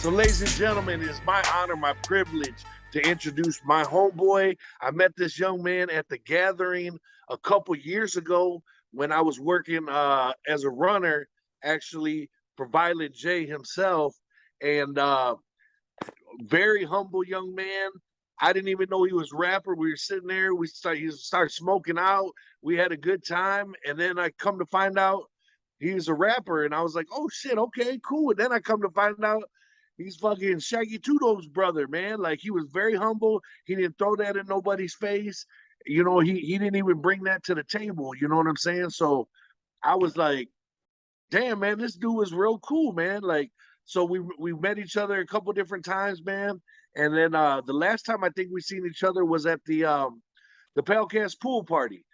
So, ladies and gentlemen, it is my honor, my privilege to introduce my homeboy. I met this young man at the gathering a couple years ago when I was working as a runner, actually for Violent J himself, and very humble young man. I didn't even know he was a rapper. We were sitting there. He started smoking out. We had a good time, and then I come to find out he was a rapper, and I was like, "Oh shit, okay, cool." And then I come to find out he's fucking Shaggy Tudo's brother, man. Like, he was very humble. He didn't throw that in nobody's face. You know, he didn't even bring that to the table. You know what I'm saying? So I was like, damn, man, this dude was real cool, man. Like, so we met each other a couple different times, man. And then the last time I think we seen each other was at the Palcast pool party.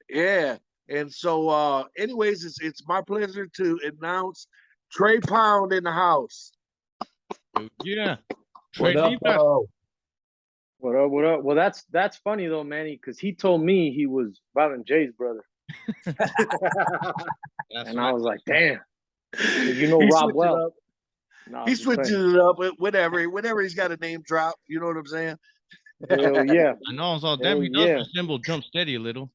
Yeah. And so anyways, it's my pleasure to announce Trey Pound in the house. Yeah. What up, bro? What up? What up? Well, that's funny though, Manny, because he told me he was Violent J's brother. And I was like, damn. You know Rob well. No, he switches it up, whenever he's got a name drop. You know what I'm saying? Hell yeah. I know. So damn, he does resemble Jump Steady a little.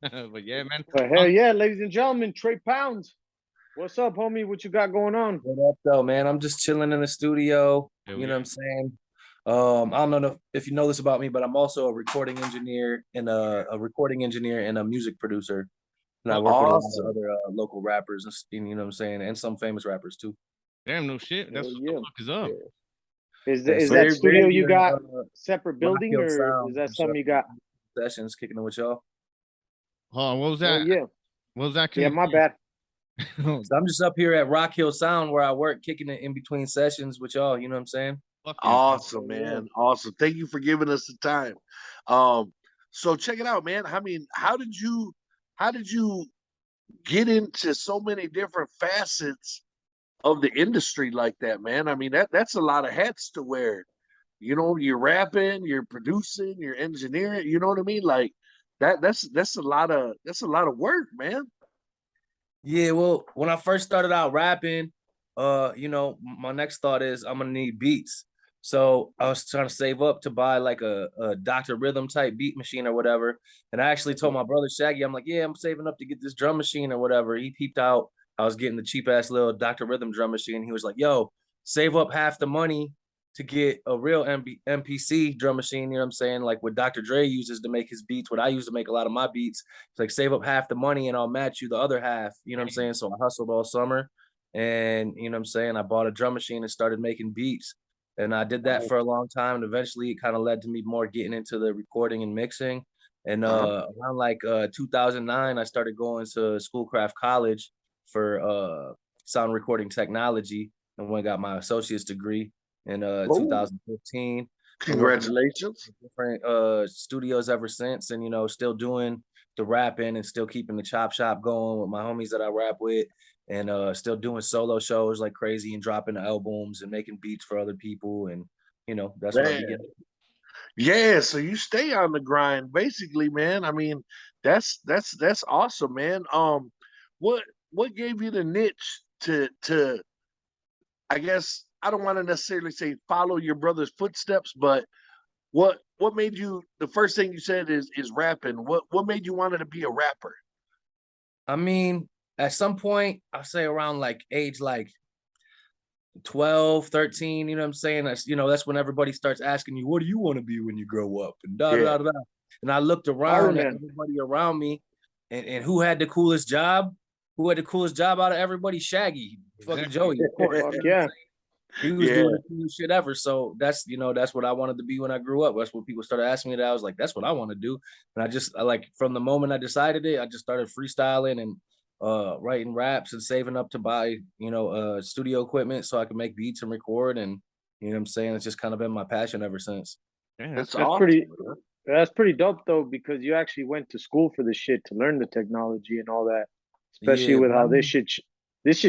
But yeah, man. But hell yeah, ladies and gentlemen, Trey Pounds. What's up, homie? What you got going on? What up, though, man? I'm just chilling in the studio. You know what I'm saying? I don't know if you know this about me, but I'm also a recording engineer and a music producer. And I work with a lot of other local rappers, and you know what I'm saying, and some famous rappers too. Damn, no shit. That's what the fuck is up. Yeah. Is that studio you got separate building, or is that something you got? Sessions kicking it with y'all. Oh, what was that? Yeah. What was that? Yeah, my bad. So I'm just up here at Rock Hill Sound where I work, kicking it in between sessions with y'all. You know what I'm saying? Awesome, man. Awesome. Thank you for giving us the time. So check it out, man. I mean, how did you get into so many different facets of the industry like that, man? I mean, that's a lot of hats to wear. You know, you're rapping, you're producing, you're engineering. You know what I mean? Like that's a lot of work, man. Yeah, well, when I first started out rapping, you know, my next thought is I'm gonna need beats. So I was trying to save up to buy like a Dr. Rhythm type beat machine or whatever. And I actually told my brother Shaggy, I'm like, yeah, I'm saving up to get this drum machine or whatever. He peeped out. I was getting the cheap ass little Dr. Rhythm drum machine. He was like, yo, save up half the money to get a real MPC drum machine, you know what I'm saying? Like what Dr. Dre uses to make his beats, what I use to make a lot of my beats. It's like, save up half the money and I'll match you the other half, you know what I'm saying? So I hustled all summer and, you know what I'm saying? I bought a drum machine and started making beats. And I did that for a long time. And eventually it kind of led to me more getting into the recording and mixing. And around like 2009, I started going to Schoolcraft College for sound recording technology and went and got my associate's degree in 2015. Congratulations. Different studios ever since, and you know, still doing the rapping and still keeping the chop shop going with my homies that I rap with, and still doing solo shows like crazy and dropping albums and making beats for other people, and you know, that's what I began. Yeah, so you stay on the grind, basically, man. I mean, that's awesome, man. What gave you the niche to I guess I don't want to necessarily say follow your brother's footsteps, but what made you, the first thing you said is rapping. What made you wanted to be a rapper? I mean, at some point, I'll say around like age like 12, 13, you know what I'm saying? That's, you know, that's when everybody starts asking you, what do you want to be when you grow up? And And I looked around at everybody around me and who had the coolest job? Who had the coolest job out of everybody? Shaggy, fucking Joey, of course. Yeah. He was doing the coolest shit ever. So that's, you know, that's what I wanted to be when I grew up. That's what people started asking me that. I was like, that's what I want to do. And I like, from the moment I decided it, I just started freestyling and writing raps and saving up to buy, you know, studio equipment so I could make beats and record. And you know what I'm saying? It's just kind of been my passion ever since. Yeah, that's awesome. That's pretty dope though, because you actually went to school for this shit to learn the technology and all that. Especially with how this shit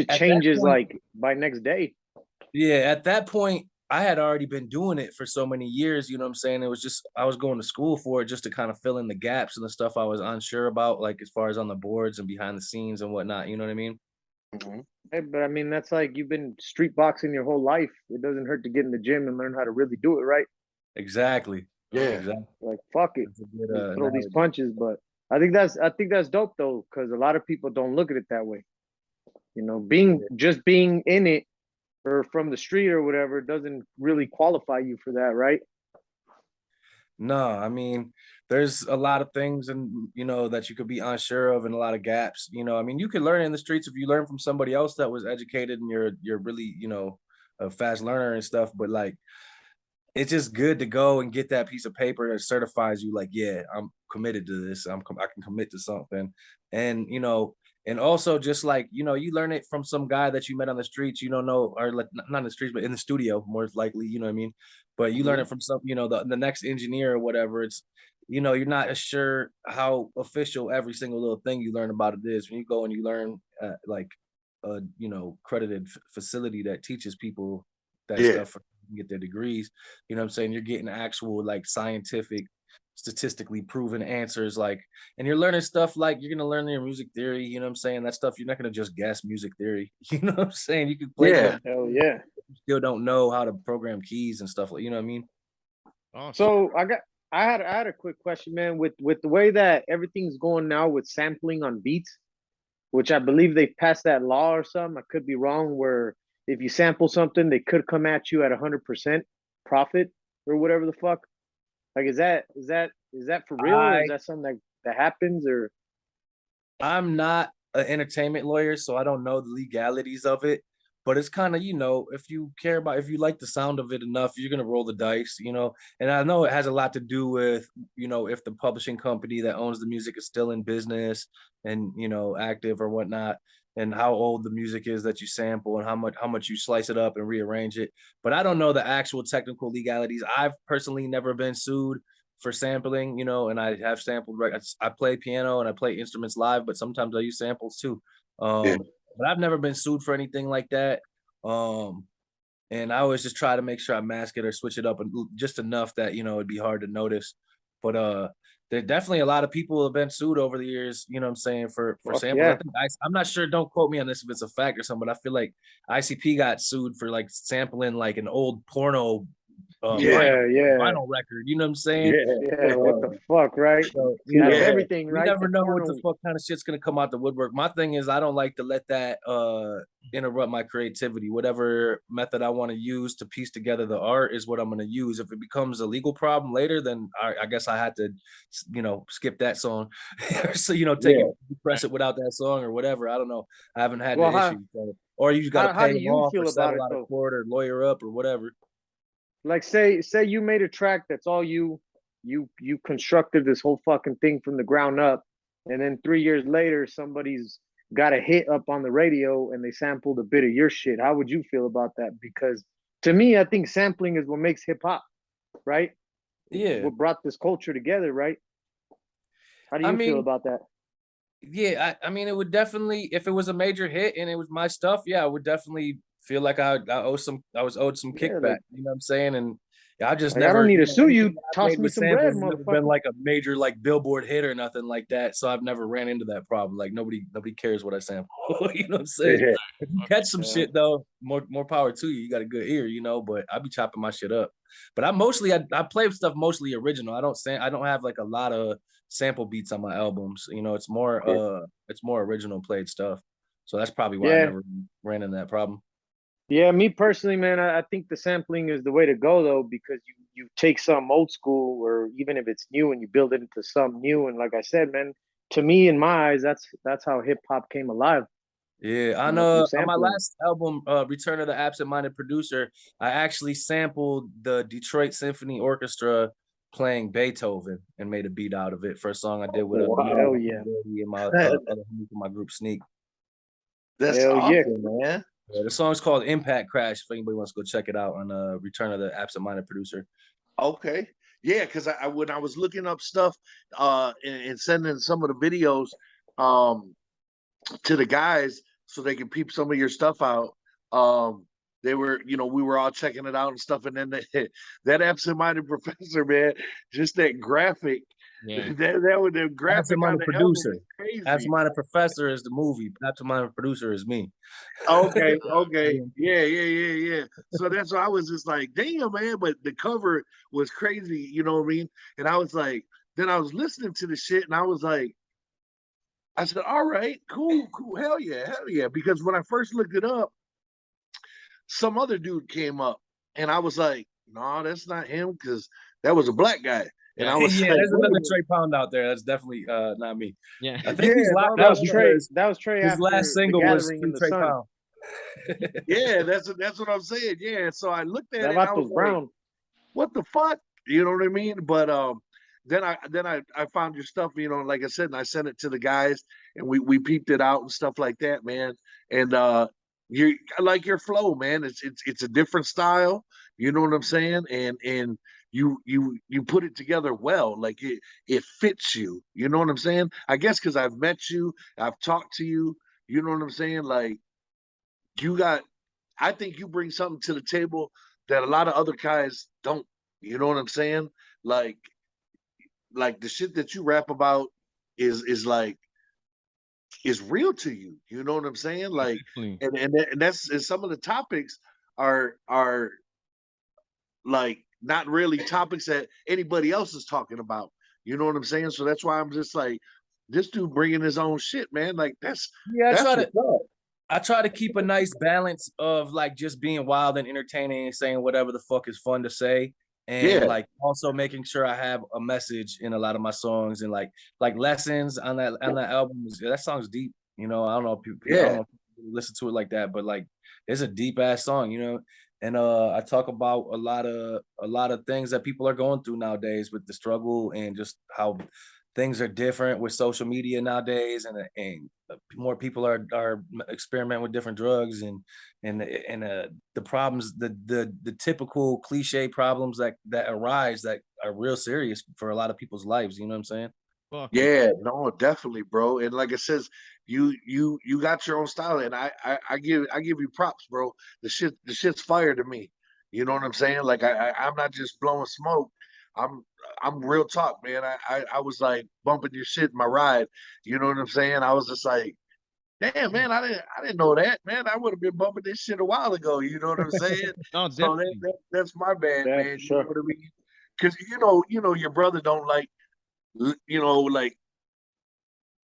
changes like by next day. Yeah, at that point, I had already been doing it for so many years, you know what I'm saying? It was just, I was going to school for it just to kind of fill in the gaps and the stuff I was unsure about, like as far as on the boards and behind the scenes and whatnot, you know what I mean? Hey, but I mean, that's like you've been street boxing your whole life. It doesn't hurt to get in the gym and learn how to really do it right. Exactly. Yeah. Exactly. Like fuck it, That's a good just throw these analogy. punches. But I think that's dope though, because a lot of people don't look at it that way. You know, being in it or from the street or whatever doesn't really qualify you for that, right? No, I mean, there's a lot of things and that you could be unsure of and a lot of gaps. I mean, you can learn in the streets if you learn from somebody else that was educated and you're really, a fast learner and stuff, but like it's just good to go and get that piece of paper that certifies you like, yeah, I'm committed to this. I can commit to something. And and also just like, you learn it from some guy that you met on the streets, you don't know, or like not in the streets, but in the studio, more likely, you know what I mean? But you learn it from some, the next engineer or whatever. It's, you're not as sure how official every single little thing you learn about it is. When you go and you learn like a credited facility that teaches people that Yeah. stuff get their degrees, you know what I'm saying? You're getting actual like scientific, statistically proven answers, like, and you're learning stuff like you're gonna learn your music theory, you know what I'm saying? That stuff you're not gonna just guess music theory. You know what I'm saying? You can play Yeah. good, Hell yeah. you still don't know how to program keys and stuff like, you know what I mean? Oh shit. So I had a quick question, man. With the way that everything's going now with sampling on beats, which I believe they passed that law or something. I could be wrong. Where if you sample something, they could come at you at 100% profit or whatever the fuck. Like, is that for real, or is I that something that happens? Or I'm not an entertainment lawyer, so I don't know the legalities of it. But it's kind of, if you care about, if you like the sound of it enough, you're gonna roll the dice. And I know it has a lot to do with, if the publishing company that owns the music is still in business and active or whatnot, and how old the music is that you sample and how much you slice it up and rearrange it. But I don't know the actual technical legalities. I've personally never been sued for sampling, and I have sampled records. I play piano and I play instruments live, but sometimes I use samples too. Yeah. But I've never been sued for anything like that. Um, and I always just try to make sure I mask it or switch it up and just enough that it'd be hard to notice. But there definitely a lot of people have been sued over the years, you know what I'm saying, for fuck samples. I yeah, think I'm not sure, don't quote me on this if it's a fact or something, but I feel like ICP got sued for like sampling like an old porno Yeah. vinyl yeah, vinyl record, you know what I'm saying? Yeah. yeah. What the fuck, right? So, Out of Yeah. everything, you right? never The know what the porno. fuck kind of shit's gonna come out the woodwork. My thing is I don't like to let that interrupt my creativity. Whatever method I want to use to piece together the art is what I'm gonna use. If it becomes a legal problem later, then I guess I had to, skip that song. So, take Yeah. it, press it without that song or whatever. I don't know. I haven't had Well, the issue. So, or you just gotta how pay do them you off or feel about settle it out of though? court or lawyer up or whatever. Like, say you made a track that's all you constructed this whole fucking thing from the ground up, and then 3 years later somebody's got a hit up on the radio and they sampled a bit of your shit. How would you feel about that? Because to me, I think sampling is what makes hip hop, right? Yeah. What brought this culture together, right? How do I you feel mean, about that? yeah, I mean, it would definitely, if it was a major hit and it was my stuff, yeah, I would definitely feel like I was owed some Yeah, kickback. You know what I'm saying? And yeah, I just like I don't never, need to sue anything you. that I've Toss made me with some bread, samples has never been motherfucker. like a major like Billboard hit or nothing like that. So I've never ran into that problem. Like nobody cares what I sample. You know what I'm saying? Yeah. If you catch some Yeah. shit though, more power to you. You got a good ear, but I be chopping my shit up. But I play stuff mostly original. I don't have like a lot of sample beats on my albums. It's more original played stuff. So that's probably why I Yeah. never ran into that problem. Yeah, me personally, man, I think the sampling is the way to go though, because you take some old school or even if it's new and you build it into something new. And like I said, man, to me, in my eyes, that's how hip hop came alive, Yeah, through on my sampling. last album, Return of the Absent-Minded Producer, I actually sampled the Detroit Symphony Orchestra playing Beethoven and made a beat out of it for a song I did with a Wow. Hell yeah. and my That- other homie from my group Sneak. That's Hell yeah. awesome, man. Yeah, the song's called Impact Crash. If anybody wants to go check it out on Return of the Absent-Minded Producer. Okay. Yeah, because I when I was looking up stuff and sending some of the videos um to the guys so they can peep some of your stuff out. They were, we were all checking it out and stuff, and then that absent-minded professor, man, just that graphic Yeah. that was the graphic on the producer. album is crazy. Absent-Minded Professor is the movie. Absent-Minded Producer is me. Okay, okay, yeah. So that's why I was just like, damn, man. But the cover was crazy, you know what I mean? And I was like, then I was listening to the shit, and I was like, I said, all right, cool, hell yeah. Because when I first looked it up, some other dude came up, and I was like, no, that's not him, because that was a black guy. And I was yeah, like, there's another Trey Pound out there. That's definitely not me. Yeah. I think he's no, That was Trey. That was Trey his after last single the was Gathering Free in the Trey Sun. Pound. yeah, that's what I'm saying. Yeah. So I looked at That it, and I was vato like, brown. what the fuck? You know what I mean? But then I found your stuff, you know, like I said, and I sent it to the guys, and we peeped it out and stuff like that, man. And you, I like your flow, man. It's a different style, you know what I'm saying? And you put it together well, like it fits you, you know what I'm saying? I guess because I've met you, I've talked to you, you know what I'm saying? Like you got, I think you bring something to the table that a lot of other guys don't. You know what I'm saying? Like the shit that you rap about is like is real to you. You know what I'm saying? Like, Definitely. and that's and some of the topics are like not really topics that anybody else is talking about. You know what I'm saying? So that's why I'm just like, this dude bringing his own shit, man. Like that's what's up. I try to keep a nice balance of like just being wild and entertaining and saying whatever the fuck is fun to say. And Yeah. like also making sure I have a message in a lot of my songs and like lessons on that album. That song's deep. You know, I don't know if people, I don't know if people listen to it like that, but like it's a deep ass song, you know. And I talk about a lot of things that people are going through nowadays with the struggle and just how things are different with social media nowadays, and more people are experimenting with different drugs and the problems, the typical cliche problems that arise that are real serious for a lot of people's lives. You know what I'm saying? Fuck Yeah, no, definitely, bro. And like it says, you got your own style, and I give you props, bro. The shit's fire to me. You know what I'm saying? Like I'm not just blowing smoke. I'm I'm real talk, man. I was like bumping your shit in my ride. You know what I'm saying? I was just like, damn, man, I didn't know that, man. I would have been bumping this shit a while ago. You know what I'm saying? No, So definitely. that's my bad, Yeah, man. for You know sure. what I mean? Because you know your brother don't like you know like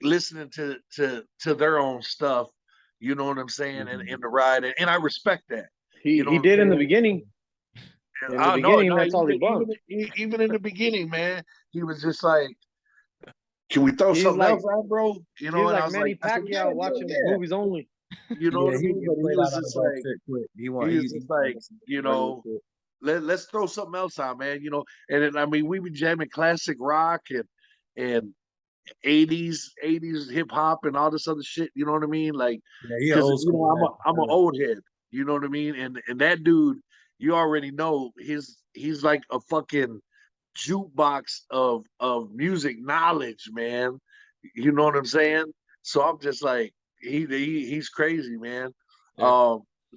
listening to their own stuff. You know what I'm saying? And in the ride, and I respect that. You know He what I'm did in the saying? beginning. In the Oh no, beginning, no, that's all he bumped. even in the beginning, man, he was just like, "Can we throw He's something like else out, bro?" You know, he's and I like was like, Manny I said, Pacquiao watching movies only. You know Yeah, what I he mean? But he played was out on just the dog like, shit quick. he was just like, you know, let's throw something else out, man. You know, and then, I mean, we were jamming classic rock and 80s hip hop and all this other shit. You know what I mean? Like, Yeah, he an because old you know, school man. I'm an old head. You know what I mean? And that dude, you already know he's like a fucking jukebox of music knowledge, man. You know what I'm saying? So I'm just like, he's crazy, man. Yeah.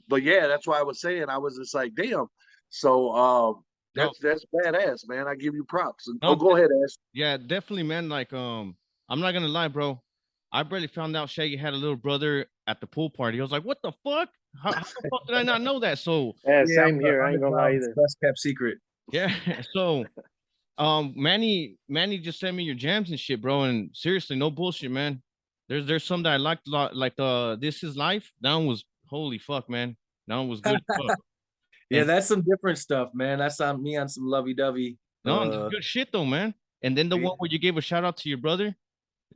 But yeah, that's why I was saying, I was just like, damn. So No, that's badass, man. I give you props. Oh, no, go ahead, Ash. yeah, definitely, man. Like, I'm not gonna lie, bro. I barely found out Shaggy had a little brother at the pool party. I was like, what the fuck? How the fuck did I not know that? So Yeah, Yeah, same here. I ain't gonna lie either. best kept secret. yeah, so Manny just sent me your jams and shit, bro. And seriously, no bullshit, man. There's some that I liked a lot, like This Is Life. That one was holy fuck, man. That one was good as fuck. Yeah, And that's some different stuff, man. That's on me on some lovey dovey. no, that's good shit though, man. And then the Yeah. one where you gave a shout out to your brother,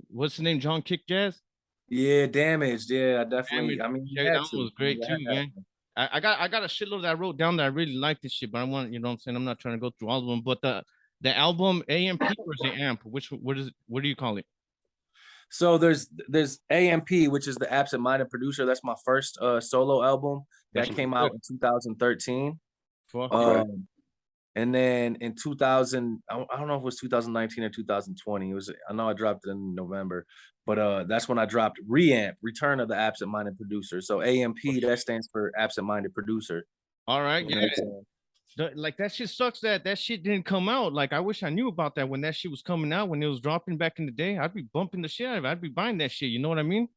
what's his name? John Kick Jazz. Yeah, damaged. Yeah, I definitely. Damn it, I mean, you Shaggy, had that to. one was great You had too, to. man. I got a shitload that I wrote down that I really like this shit, but I want, you know what I'm saying? I'm not trying to go through all of them. But the album AMP or the AMP, what do you call it? So there's AMP, which is the Absent Minded Producer. That's my first solo album that That's came good. out in 2013. Fuck. And then in 2000, I don't know if it was 2019 or 2020. It was, I know I dropped it in November, but that's when I dropped Reamp, Return of the Absent Minded Producer. So AMP, that stands for Absent Minded Producer. All right, You know yeah. what I'm saying? like that shit sucks that shit didn't come out. Like I wish I knew about that when that shit was coming out, when it was dropping back in the day. I'd be bumping the shit out of it. I'd be buying that shit. You know what I mean?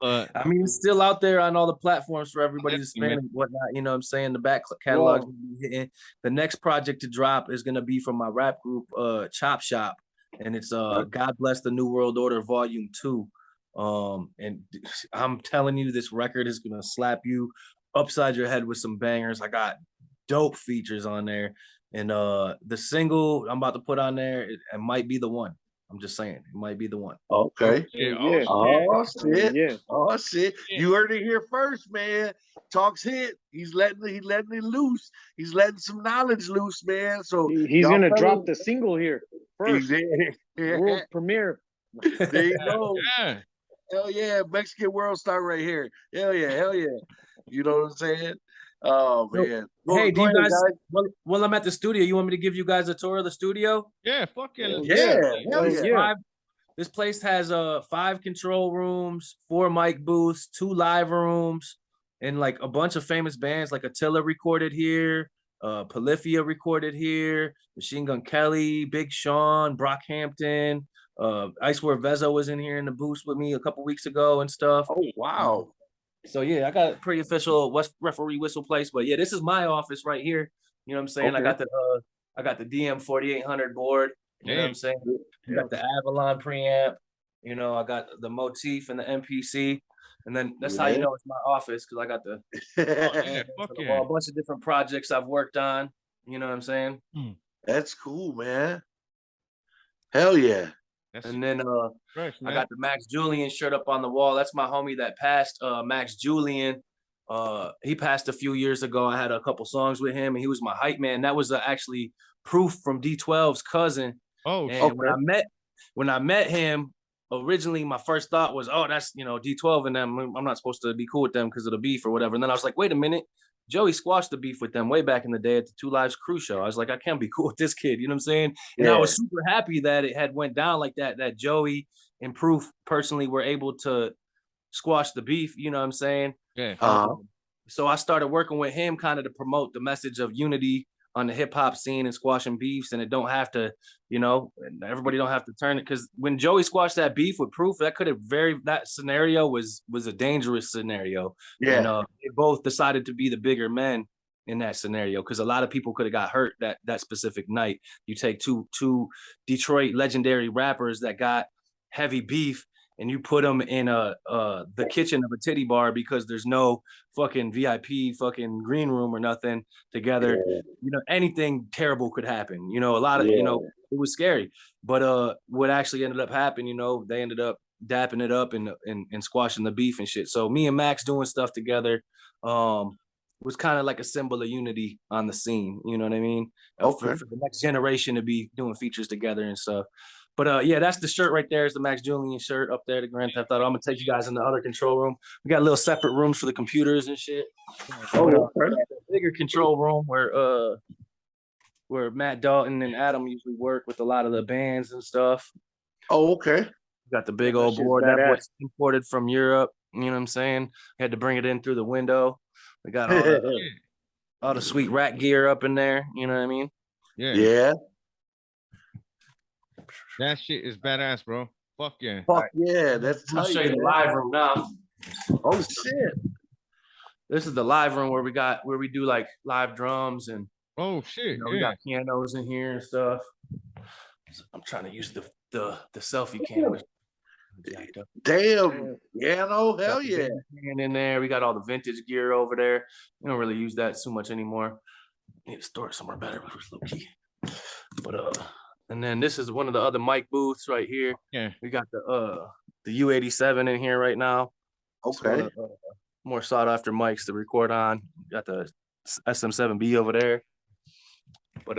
But I mean, it's still out there on all the platforms for everybody to definitely, spin man. and whatnot. You know what I'm saying? The back catalogs Whoa. will be hitting. The next project to drop is gonna be from my rap group, Chop Shop, and it's God Bless the New World Order Volume 2. And I'm telling you, this record is gonna slap you upside your head with some bangers. I got dope features on there, and the single I'm about to put on there, it might be the one. I'm just saying, it might be the one. Okay. Yeah, Yeah. Oh Yeah. shit. Yeah. Oh shit. Yeah. You heard it here first, man. Talks hit. He's letting it loose. He's letting some knowledge loose, man. So He's y'all gonna fellas- drop the single here first. Yeah. World premiere. There you go. Yeah. Hell yeah. Mexican world star right here. Hell yeah. Hell yeah. You know what I'm saying? Oh So, man. Hey, do Go you ahead, guys? While I'm at the studio, you want me to give you guys a tour of the studio? Yeah, fuck yeah. Let's Yeah. Hell Hell yeah. yeah. This place has 5 control rooms, 4 mic booths, 2 live rooms, and like a bunch of famous bands like Attila recorded here, Polyphia recorded here, Machine Gun Kelly, Big Sean, Brockhampton, Icewear Vezo was in here in the booth with me a couple weeks ago and stuff. Oh wow. So yeah, I got a pretty official referee whistle place, but yeah, this is my office right here. You know what I'm saying? Okay. I got the DM 4800 board. You know what I'm saying? I got the Avalon preamp. You know, I got the motif and the MPC, and then that's how you know it's my office because I got the Yeah, fuck yeah. a bunch of different projects I've worked on. You know what I'm saying? That's cool, man. Hell yeah. That's And then fresh, I man. got the Max Julian shirt up on the wall. That's my homie that passed, Max Julian. He passed a few years ago. I had a couple songs with him, and he was my hype man. That was actually Proof from D12's cousin. Oh, And shit. when I met him, originally my first thought was, oh, that's D12 and them. I'm not supposed to be cool with them because of the beef or whatever. And then I was like, wait a minute. Joey squashed the beef with them way back in the day at the Two Lives Crew show. I was like, I can't be cool with this kid. You know what I'm saying? And I was super happy that it had went down like that, that Joey and Proof personally were able to squash the beef. You know what I'm saying? Yeah. So I started working with him kind of to promote the message of unity on the hip hop scene and squashing beefs. And it don't have to, everybody don't have to turn it. Cause when Joey squashed that beef with Proof, that could have that scenario was a dangerous scenario. Yeah. And they both decided to be the bigger men in that scenario. Cause a lot of people could have got hurt that specific night. You take two Detroit legendary rappers that got heavy beef and you put them in the kitchen of a titty bar because there's no fucking VIP fucking green room or nothing together. Anything terrible could happen. A lot of it was scary. But what actually ended up happening, they ended up dapping it up and squashing the beef and shit. So me and Max doing stuff together was kind of like a symbol of unity on the scene. You know what I mean? For the next generation to be doing features together and stuff. But yeah, that's the shirt right there. Is the Max Julian shirt up there, the Grand Theft Auto. I'm gonna take you guys in the other control room. We got little separate rooms for the computers and shit. Bigger control room where Matt Dalton and Adam usually work with a lot of the bands and stuff. Oh, okay. We got the big old board that was imported from Europe. You know what I'm saying? Had to bring it in through the window. We got all the sweet rack gear up in there. You know what I mean? Yeah. That shit is badass, bro. Fuck yeah. Fuck yeah. That's I'll show you the live room now. Oh shit. This is the live room where we do like live drums and shit. we got pianos in here and stuff. So I'm trying to use the selfie camera. Damn. Piano, hell yeah. And in there, we got all the vintage gear over there. We don't really use that too much anymore. Need to store it somewhere better, but it's low key. But and then this is one of the other mic booths right here. Yeah. We got the U87 in here right now. Okay. More sought after mics to record on. Got the SM7B over there. But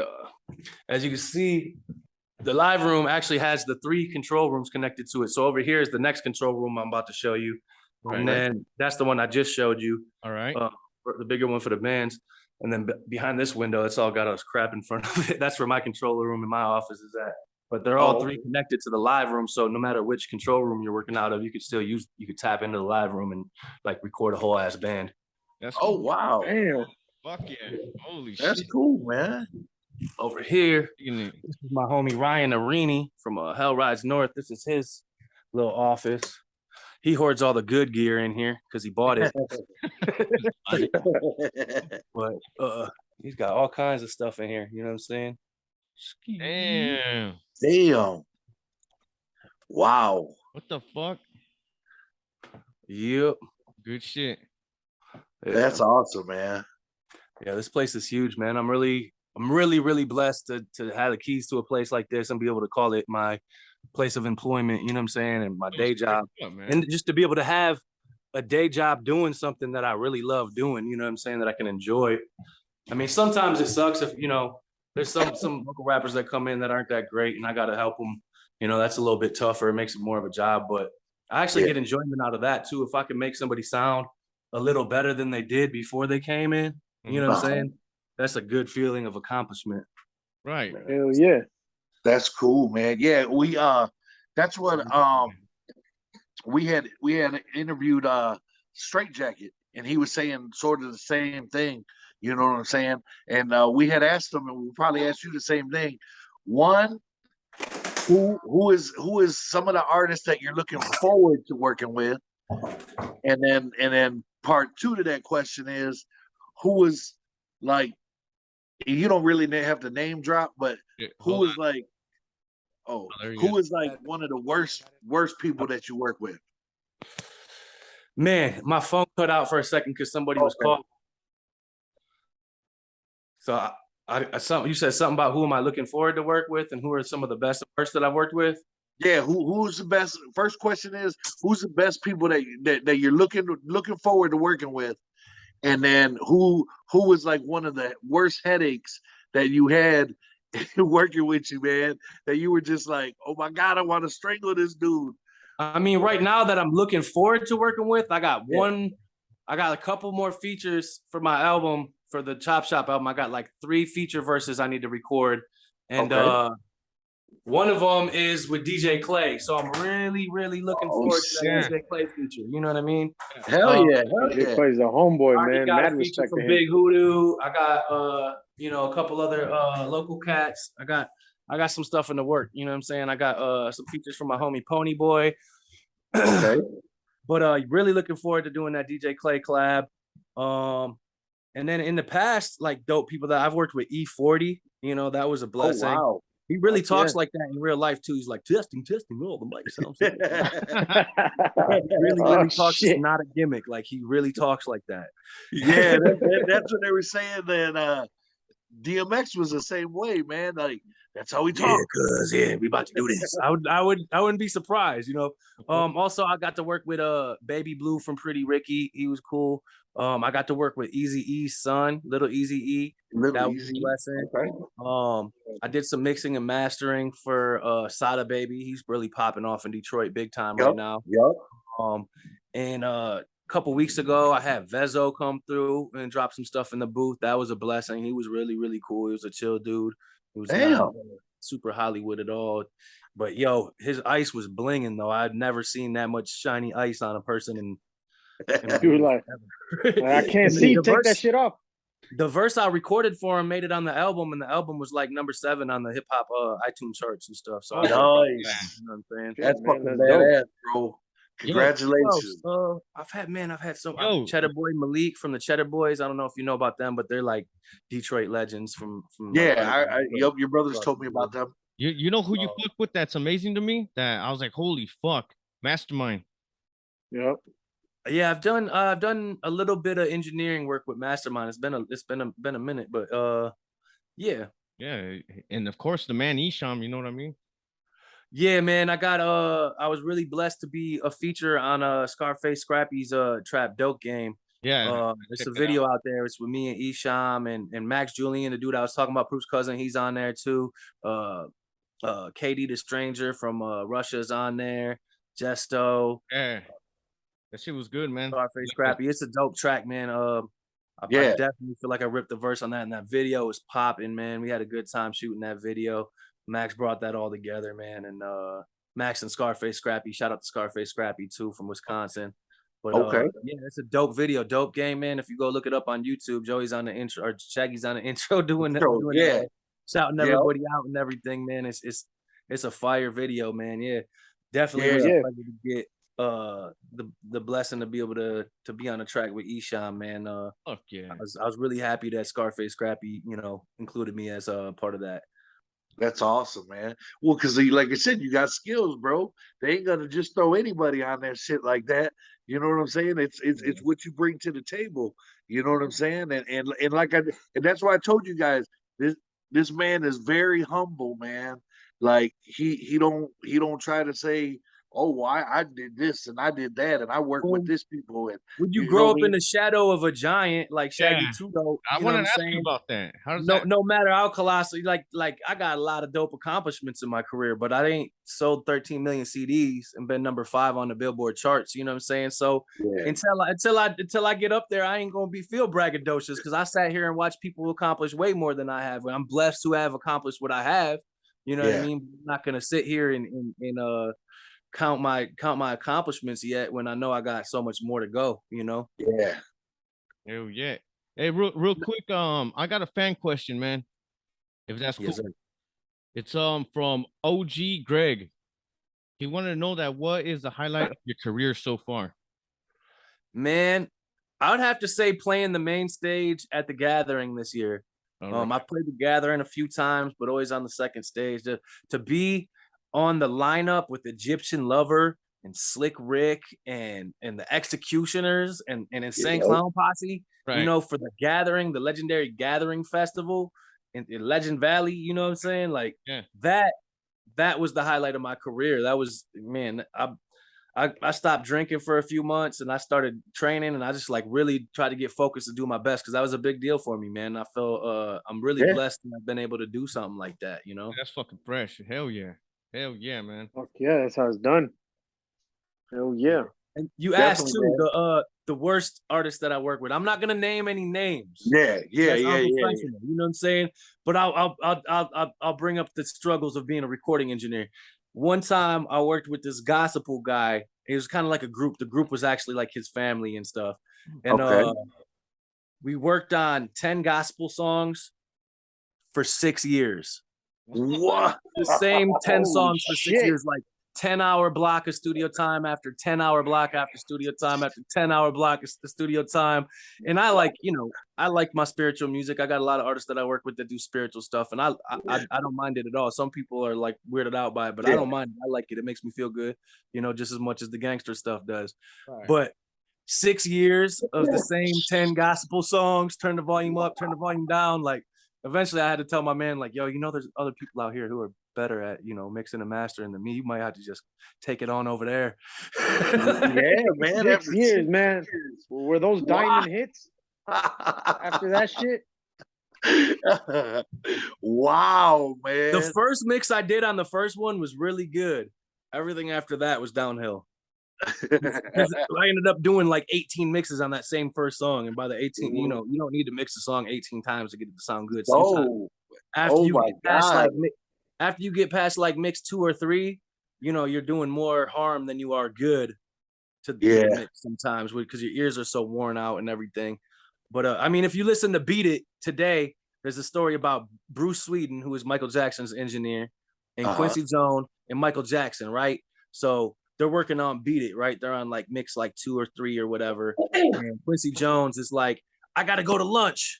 as you can see, the live room actually has the 3 control rooms connected to it. So over here is the next control room I'm about to show you. Right. And then that's the one I just showed you. All right. The bigger one for the bands. And then behind this window, it's all got us crap in front of it. That's where my controller room in my office is at. But they're all 3 connected to the live room. So no matter which control room you're working out of, you could tap into the live room and like record a whole ass band. That's wow. Damn. Fuck yeah. Holy That's shit. cool, man. Over here, You know, this is my homie Ryan Arini from Hell Rides North. This is his little office. He hoards all the good gear in here because he bought it. But he's got all kinds of stuff in here. You know what I'm saying? Damn. Damn. Wow. What the fuck? Yep. Good shit. That's awesome, man. Yeah, this place is huge, man. I'm really blessed to have the keys to a place like this and be able to call it my place of employment, you know what I'm saying, and my day job. And just to be able to have a day job doing something that I really love doing, you know what I'm saying, that I can enjoy. I mean, sometimes it sucks if, you know, there's some local rappers that come in that aren't that great and I got to help them. You know, that's a little bit tougher. It makes it more of a job, but I actually get enjoyment out of that too. If I can make somebody sound a little better than they did before they came in, you know what I'm saying? That's a good feeling of accomplishment. Right. Hell yeah. That's cool, man. Yeah, we that's what we had interviewed Straight Jacket, and he was saying sort of the same thing, you know what I'm saying? And we had asked him, and we'll probably ask you the same thing. One, who is some of the artists that you're looking forward to working with? And then part two to that question is, who is like, you don't really have to name drop, but who is like, who is like one of the worst people that you work with? Man, my phone cut out for a second because somebody was calling. So you said something about who am I looking forward to work with and who are some of the best artists that I've worked with? Yeah, who's the best? First question is, who's the best people that you're looking forward to working with? And then who was like one of the worst headaches that you had working with you, man, that you were just like, oh my God, I want to strangle this dude. I mean, right now that I'm looking forward to working with, I got a couple more features for my album, for the Chop Shop album. I got like 3 feature verses I need to record. And one of them is with DJ Clay. So I'm really looking forward to that DJ Clay feature. You know what I mean? Hell yeah. DJ Clay's a homeboy, man. Got Mad a feature respect from to him. Big Hoodoo. I got you know, a couple other local cats. I got some stuff in the work. You know what I'm saying? I got some features from my homie Pony Boy. Okay. But really looking forward to doing that DJ Clay collab. And then in the past, like dope people that I've worked with, E40, you know, that was a blessing. Oh, wow. He really talks like that in real life too. He's like testing, all the mic sounds. He really talks. It's not a gimmick. Like he really talks like that. Yeah, that's what they were saying. That DMX was the same way, man. Like that's how we talk. We about to do this. I wouldn't be surprised, you know. Also I got to work with Baby Blue from Pretty Ricky. He was cool. I got to work with Easy E's son, Little Easy E. That was a blessing. Okay. I did some mixing and mastering for Sada Baby. He's really popping off in Detroit big time right now. And a couple weeks ago, I had Vezo come through and drop some stuff in the booth. That was a blessing. He was really cool. He was a chill dude. He was not super Hollywood at all. But yo, his ice was blinging though. I'd never seen that much shiny ice on a person in Dude, like, I can't see. Take that shit off. The verse I recorded for him made it on the album, and the album was like number 7 on the hip hop iTunes charts and stuff. So nice. You know what I'm saying? That's fucking badass, bro. Congratulations. I've had some Cheddar Boy Malik from the Cheddar Boys. I don't know if you know about them, but they're like Detroit legends from your brothers told me about them. You know who you fuck with that's amazing to me? That I was like, holy fuck, Mastermind. Yep. Yeah, I've done a little bit of engineering work with Mastermind. It's been a minute, but yeah, and of course the man Isham, you know what I mean? Yeah, man, I was really blessed to be a feature on Scarface Scrappy's Trap Dope game. Yeah, it's a video out there. It's with me and Isham and Max Julian, the dude I was talking about, Proof's cousin. He's on there too. KD the Stranger from Russia is on there. Jesto. Yeah. That shit was good, man. Scarface Scrappy. It's a dope track, man. I definitely feel like I ripped the verse on that, and that video was popping, man. We had a good time shooting that video. Max brought that all together, man. And Max and Scarface Scrappy. Shout out to Scarface Scrappy too from Wisconsin. But Okay. yeah, it's a dope video, dope game, man. If you go look it up on YouTube, Joey's on the intro or Shaggy's on the intro doing So, yeah. shouting Yeah. everybody out and everything, man. It's a fire video, man. Yeah. Definitely was Yeah. a pleasure to get the blessing to be able to be on the track with Eshawn, man. Fuck yeah. I was really happy that Scarface Scrappy, included me as a part of that. That's awesome, man. Well, because like I said, you got skills, bro. They ain't gonna just throw anybody on that shit like that. You know what I'm saying? It's what you bring to the table. You know what I'm saying? And like and that's why I told you guys this man is very humble, man. Like he don't try to say, oh, well, I did this and I did that and I work with this people and Would you you know grow what up I mean? in the shadow of a giant like Shaggy Yeah. 2, though? I You know want what I'm to ask you saying? about that. How does No, that? no matter how colossal, like I got a lot of dope accomplishments in my career, but I ain't sold 13 million CDs and been number 5 on the Billboard charts. You know what I'm saying? So Yeah. until I get up there, I ain't gonna feel braggadocious because I sat here and watched people accomplish way more than I have. I'm blessed to have accomplished what I have. You know what I Yeah. mean? I'm not gonna sit here and count my accomplishments yet when I know I got so much more to go. You know? Yeah. Hell yeah. Hey, real quick. I got a fan question, man. If that's cool. Yes, sir. It's from OG Greg. He wanted to know that what is the highlight of your career so far? Man, I would have to say playing the main stage at the Gathering this year. All I right. played the Gathering a few times, but always on the second stage. To be on the lineup with Egyptian Lover and Slick Rick and the Executioners and Insane Yeah. Clown Posse, Right. for the Gathering, the legendary Gathering Festival in Legend Valley, you know what I'm saying? Like Yeah. that was the highlight of my career. That was, man, I stopped drinking for a few months and I started training and I just like really tried to get focused and do my best because that was a big deal for me, man. I feel I'm really Yeah. blessed that I've been able to do something like that, you know? That's fucking fresh. Hell yeah. Hell yeah, man. Fuck yeah, that's how it's done. Hell yeah. And you asked Definitely, too man. the worst artist that I work with. I'm not gonna name any names. Yeah. Yeah. That's Yeah. Yeah. unprofessional. You know what I'm saying? But I'll bring up the struggles of being a recording engineer. One time I worked with this gospel guy. It was kind of like a group. The group was actually like his family and stuff. And Okay. we worked on 10 gospel songs for 6 years. What? The same 10 Holy songs for 6 shit. years, like 10-hour block of studio time after 10-hour block after studio time after 10-hour block of studio time. And I like my spiritual music. I got a lot of artists that I work with that do spiritual stuff, and I don't mind it at all. Some people are like weirded out by it, but I don't mind it. I like it. It makes me feel good, just as much as the gangster stuff does. Right. But 6 years of the same 10 gospel songs, turn the volume up, turn the volume down. Like eventually I had to tell my man, like, yo, there's other people out here who are better at, mixing and mastering than me. You might have to just take it on over there. Yeah, man. 6 years, man. Were those diamond hits after that shit? Wow, man. The first mix I did on the first one was really good. Everything after that was downhill. Because I ended up doing like 18 mixes on that same first song, and by the 18, you don't need to mix the song 18 times to get it to sound good. Sometimes after you get past like mix 2 or 3, you're doing more harm than you are good to the mix sometimes because your ears are so worn out and everything. But I mean, if you listen to Beat It today, there's a story about Bruce Sweden, who is Michael Jackson's engineer, and Quincy Jones and Michael Jackson, right? So they're working on Beat It, right? They're on like mix like 2 or 3 or whatever. And Quincy Jones is like, I gotta go to lunch.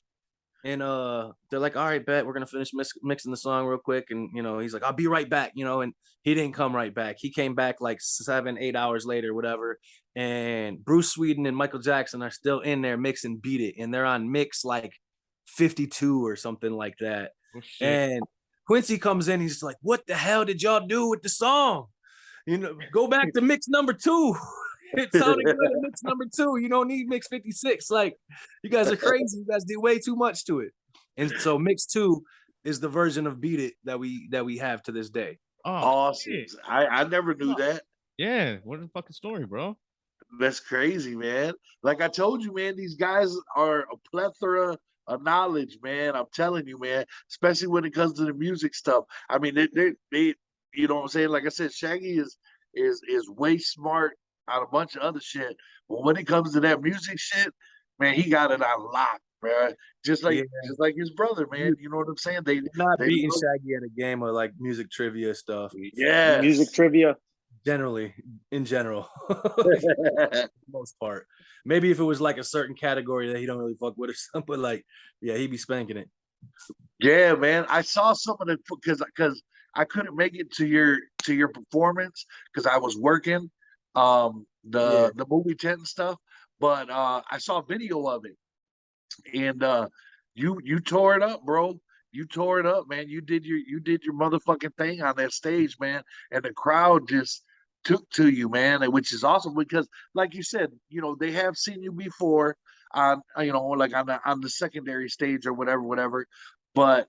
And they're like, all right, bet, we're gonna finish mixing the song real quick. And he's like, I'll be right back, and he didn't come right back. He came back like 7-8 hours later, whatever. And Bruce Sweden and Michael Jackson are still in there mixing Beat It, and they're on mix like 52 or something like that. Oh, shit. And Quincy comes in, he's like, what the hell did y'all do with the song? Go back to mix number 2. It sounded good at mix number 2. You don't need mix 56. Like, you guys are crazy. You guys did way too much to it. And so mix 2 is the version of Beat It that we have to this day. Oh, awesome. shit. I never knew that. Yeah. What a fucking story, bro. That's crazy, man. Like I told you, man, these guys are a plethora of knowledge, man. I'm telling you, man, especially when it comes to the music stuff. I mean, they you know what I'm saying? Like I said, Shaggy is way smart on a bunch of other shit. But when it comes to that music shit, man, he got it on lock, bro. Just Yeah, like his brother, man. You know what I'm saying? you're not They beating love, Shaggy at a game of like music trivia stuff. Music yes. trivia. Generally, in general, for the most part. Maybe if it was like a certain category that he don't really fuck with or something, but like, yeah, he'd be spanking it. Yeah, man. I saw some of the because I couldn't make it to your performance because I was working Yeah. the movie tent and stuff. But I saw a video of it, and you tore it up, bro. You tore it up, man. You did your motherfucking thing on that stage, man. And the crowd just took to you, man, which is awesome because, like you said, you know they have seen you before on you know like on the secondary stage or whatever. But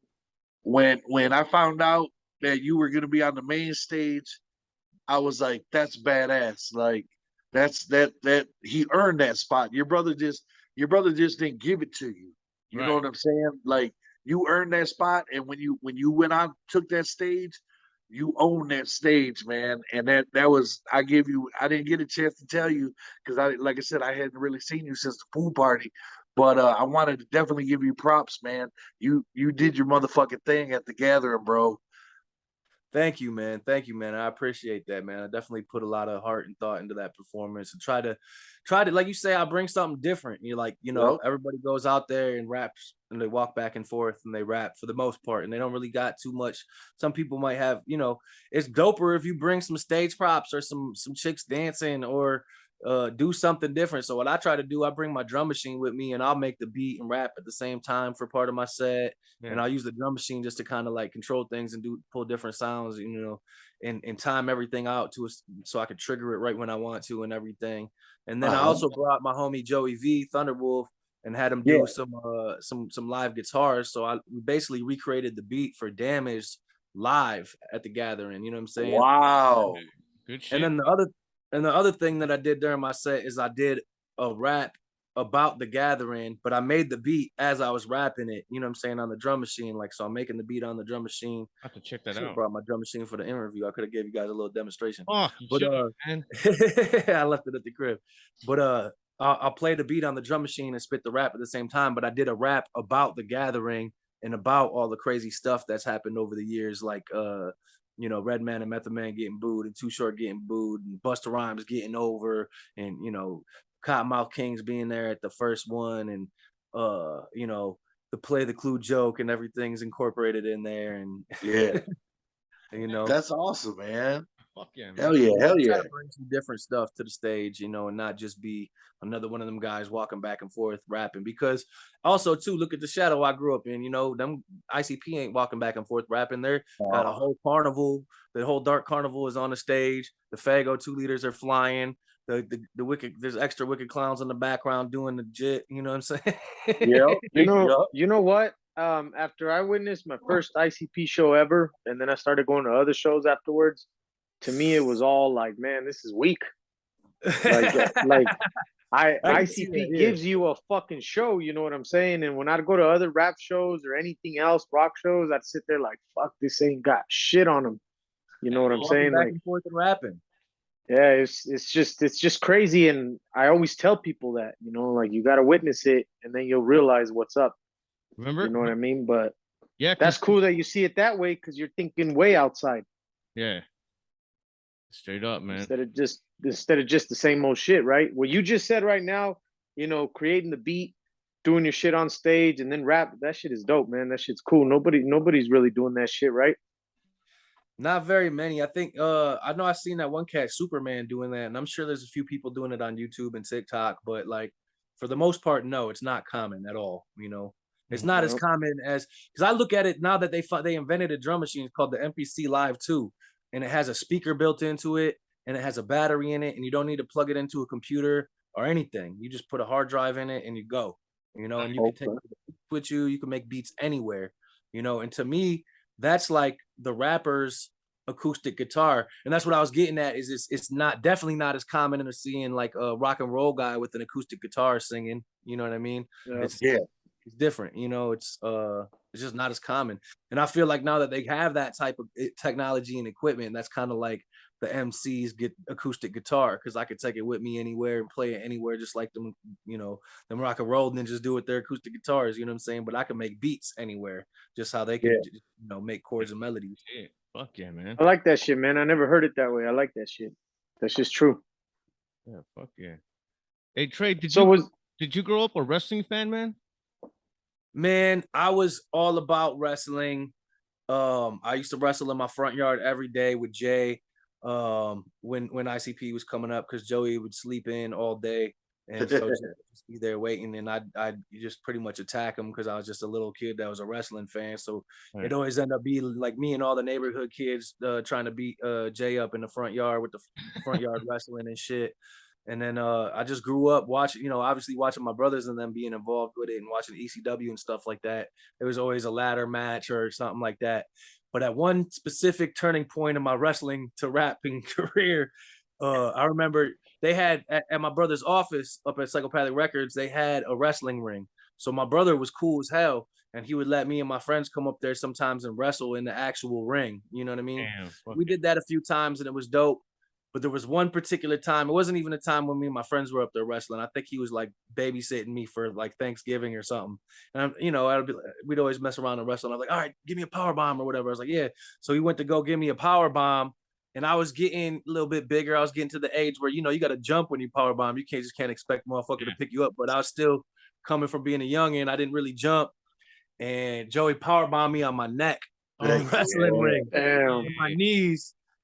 when I found out that you were gonna be on the main stage, I was like, that's badass. Like that he earned that spot. Your brother just didn't give it to you. You know Right. what I'm saying? Like you earned that spot, and when you went on took that stage, you owned that stage, man. And that was I didn't get a chance to tell you because I like I said I hadn't really seen you since the pool party. But I wanted to definitely give you props, man. You did your motherfucking thing at the gathering, bro. Thank you, man. Thank you, man. I appreciate that, man. I definitely put a lot of heart and thought into that performance and try to, like you say, I bring something different. You're like, Yep. everybody goes out there and raps and they walk back and forth and they rap for the most part. And they don't really got too much. Some people might have, it's doper if you bring some stage props or some chicks dancing or do something different. So what I try to do, I bring my drum machine with me and I'll make the beat and rap at the same time for part of my set. And Yeah. I'll use the drum machine just to kind of like control things and pull different sounds, and time everything out so I could trigger it right when I want to and everything. And then I Uh-huh. also brought my homie Joey V, Thunderwolf, and had him Yeah. do some live guitars. So we basically recreated the beat for Damage live at the gathering. You know what I'm saying? Wow. Good shit. And then the other thing that I did during my set is I did a rap about the gathering, but I made the beat as I was rapping it, you know what I'm saying, on the drum machine. Like, so I'm making the beat on the drum machine. I have to check I that should have out. brought my drum machine for the interview. I could have gave you guys a little demonstration. Fuck, you But should, man. I left it at the crib. But I'll play the beat on the drum machine and spit the rap at the same time. But I did a rap about the gathering and about all the crazy stuff that's happened over the years, like Redman and Method Man getting booed and Too Short getting booed and Busta Rhymes getting over and Cottonmouth Kings being there at the first one and the play the clue joke and everything's incorporated in there and Yeah. you know That's awesome, man. Fuck yeah, man. Hell yeah, hell try yeah. to bring some different stuff to the stage, and not just be another one of them guys walking back and forth rapping. Because also too, look at the shadow I grew up in. Them ICP ain't walking back and forth rapping. They're got a whole carnival. The whole dark carnival is on the stage. The Fago 2 liters are flying. The wicked, there's extra wicked clowns in the background doing the jit. You know what I'm saying? Yeah. You know what? After I witnessed my first ICP show ever, and then I started going to other shows afterwards, to me it was all like, man, this is weak. Like I can see that, ICP yeah. gives you a fucking show, you know what I'm saying? And when I go to other rap shows or anything else, rock shows, I'd sit there like, fuck, this ain't got shit on them. You know what I'm Walking saying? back Like, and forth and rapping. yeah, it's just crazy. And I always tell people that, like you gotta witness it and then you'll realize what's up. Remember? You know what I mean? But Yeah, that's cool that you see it that way because you're thinking way outside. Yeah. Straight up, man. Instead of just the same old shit, right? What you just said right now, creating the beat, doing your shit on stage, and then rap. That shit is dope, man. That shit's cool. Nobody's really doing that shit, right? Not very many. I think I know I've seen that one cat Superman doing that, and I'm sure there's a few people doing it on YouTube and TikTok, but like for the most part, no, it's not common at all. It's not as common as because I look at it now that they invented a drum machine called the MPC Live 2, and it has a speaker built into it, and it has a battery in it, and you don't need to plug it into a computer or anything. You just put a hard drive in it and you go. And you can take it with you. You can make beats anywhere. And to me, that's like the rapper's acoustic guitar, and that's what I was getting at. Is it's definitely not as common in seeing like a rock and roll guy with an acoustic guitar singing. You know what I mean? It's different. It's just not as common. And I feel like now that they have that type of technology and equipment, that's kind of like the MCs get acoustic guitar, because I could take it with me anywhere and play it anywhere, just like them, you know, them rock and roll ninjas do with their acoustic guitars. You know what I'm saying? But I can make beats anywhere, just how they can, Yeah. you know, make chords and melodies. Shit. Fuck yeah, man. I like that shit, man. I never heard it that way. I like that shit. That's just true. Yeah, fuck yeah. Hey Trey, So was did you grow up a wrestling fan, man? Man, I was all about wrestling. I used to wrestle in my front yard every day with Jay. When ICP was coming up, because Joey would sleep in all day, and so just be there waiting, and I'd just pretty much attack him because I was just a little kid that was a wrestling fan. So Right. it always ended up being like me and all the neighborhood kids trying to beat Jay up in the front yard with the front yard wrestling and shit. And then I just grew up watching, you know, obviously watching my brothers and them being involved with it and watching ECW and stuff like that. There was always a ladder match or something like that. But at one specific turning point in my wrestling to rapping career, I remember they had at my brother's office up at Psychopathic Records, they had a wrestling ring. So my brother was cool as hell, and he would let me and my friends come up there sometimes and wrestle in the actual ring. You know what I mean? Damn, fuck We did that a few times and it was dope. But there was one particular time, it wasn't even a time when me and my friends were up there wrestling. I think he was like babysitting me for like Thanksgiving or something. And you know, we'd always mess around and wrestle. And I was like, all right, give me a power bomb or whatever. I was like, yeah. So he went to go give me a power bomb. And I was getting a little bit bigger. I was getting to the age where, you know, you got to jump when you power bomb. You can't expect motherfucker to pick you up. But I was still coming from being a youngin'. I didn't really jump. And Joey power bombed me on my neck on the wrestling ring. damn.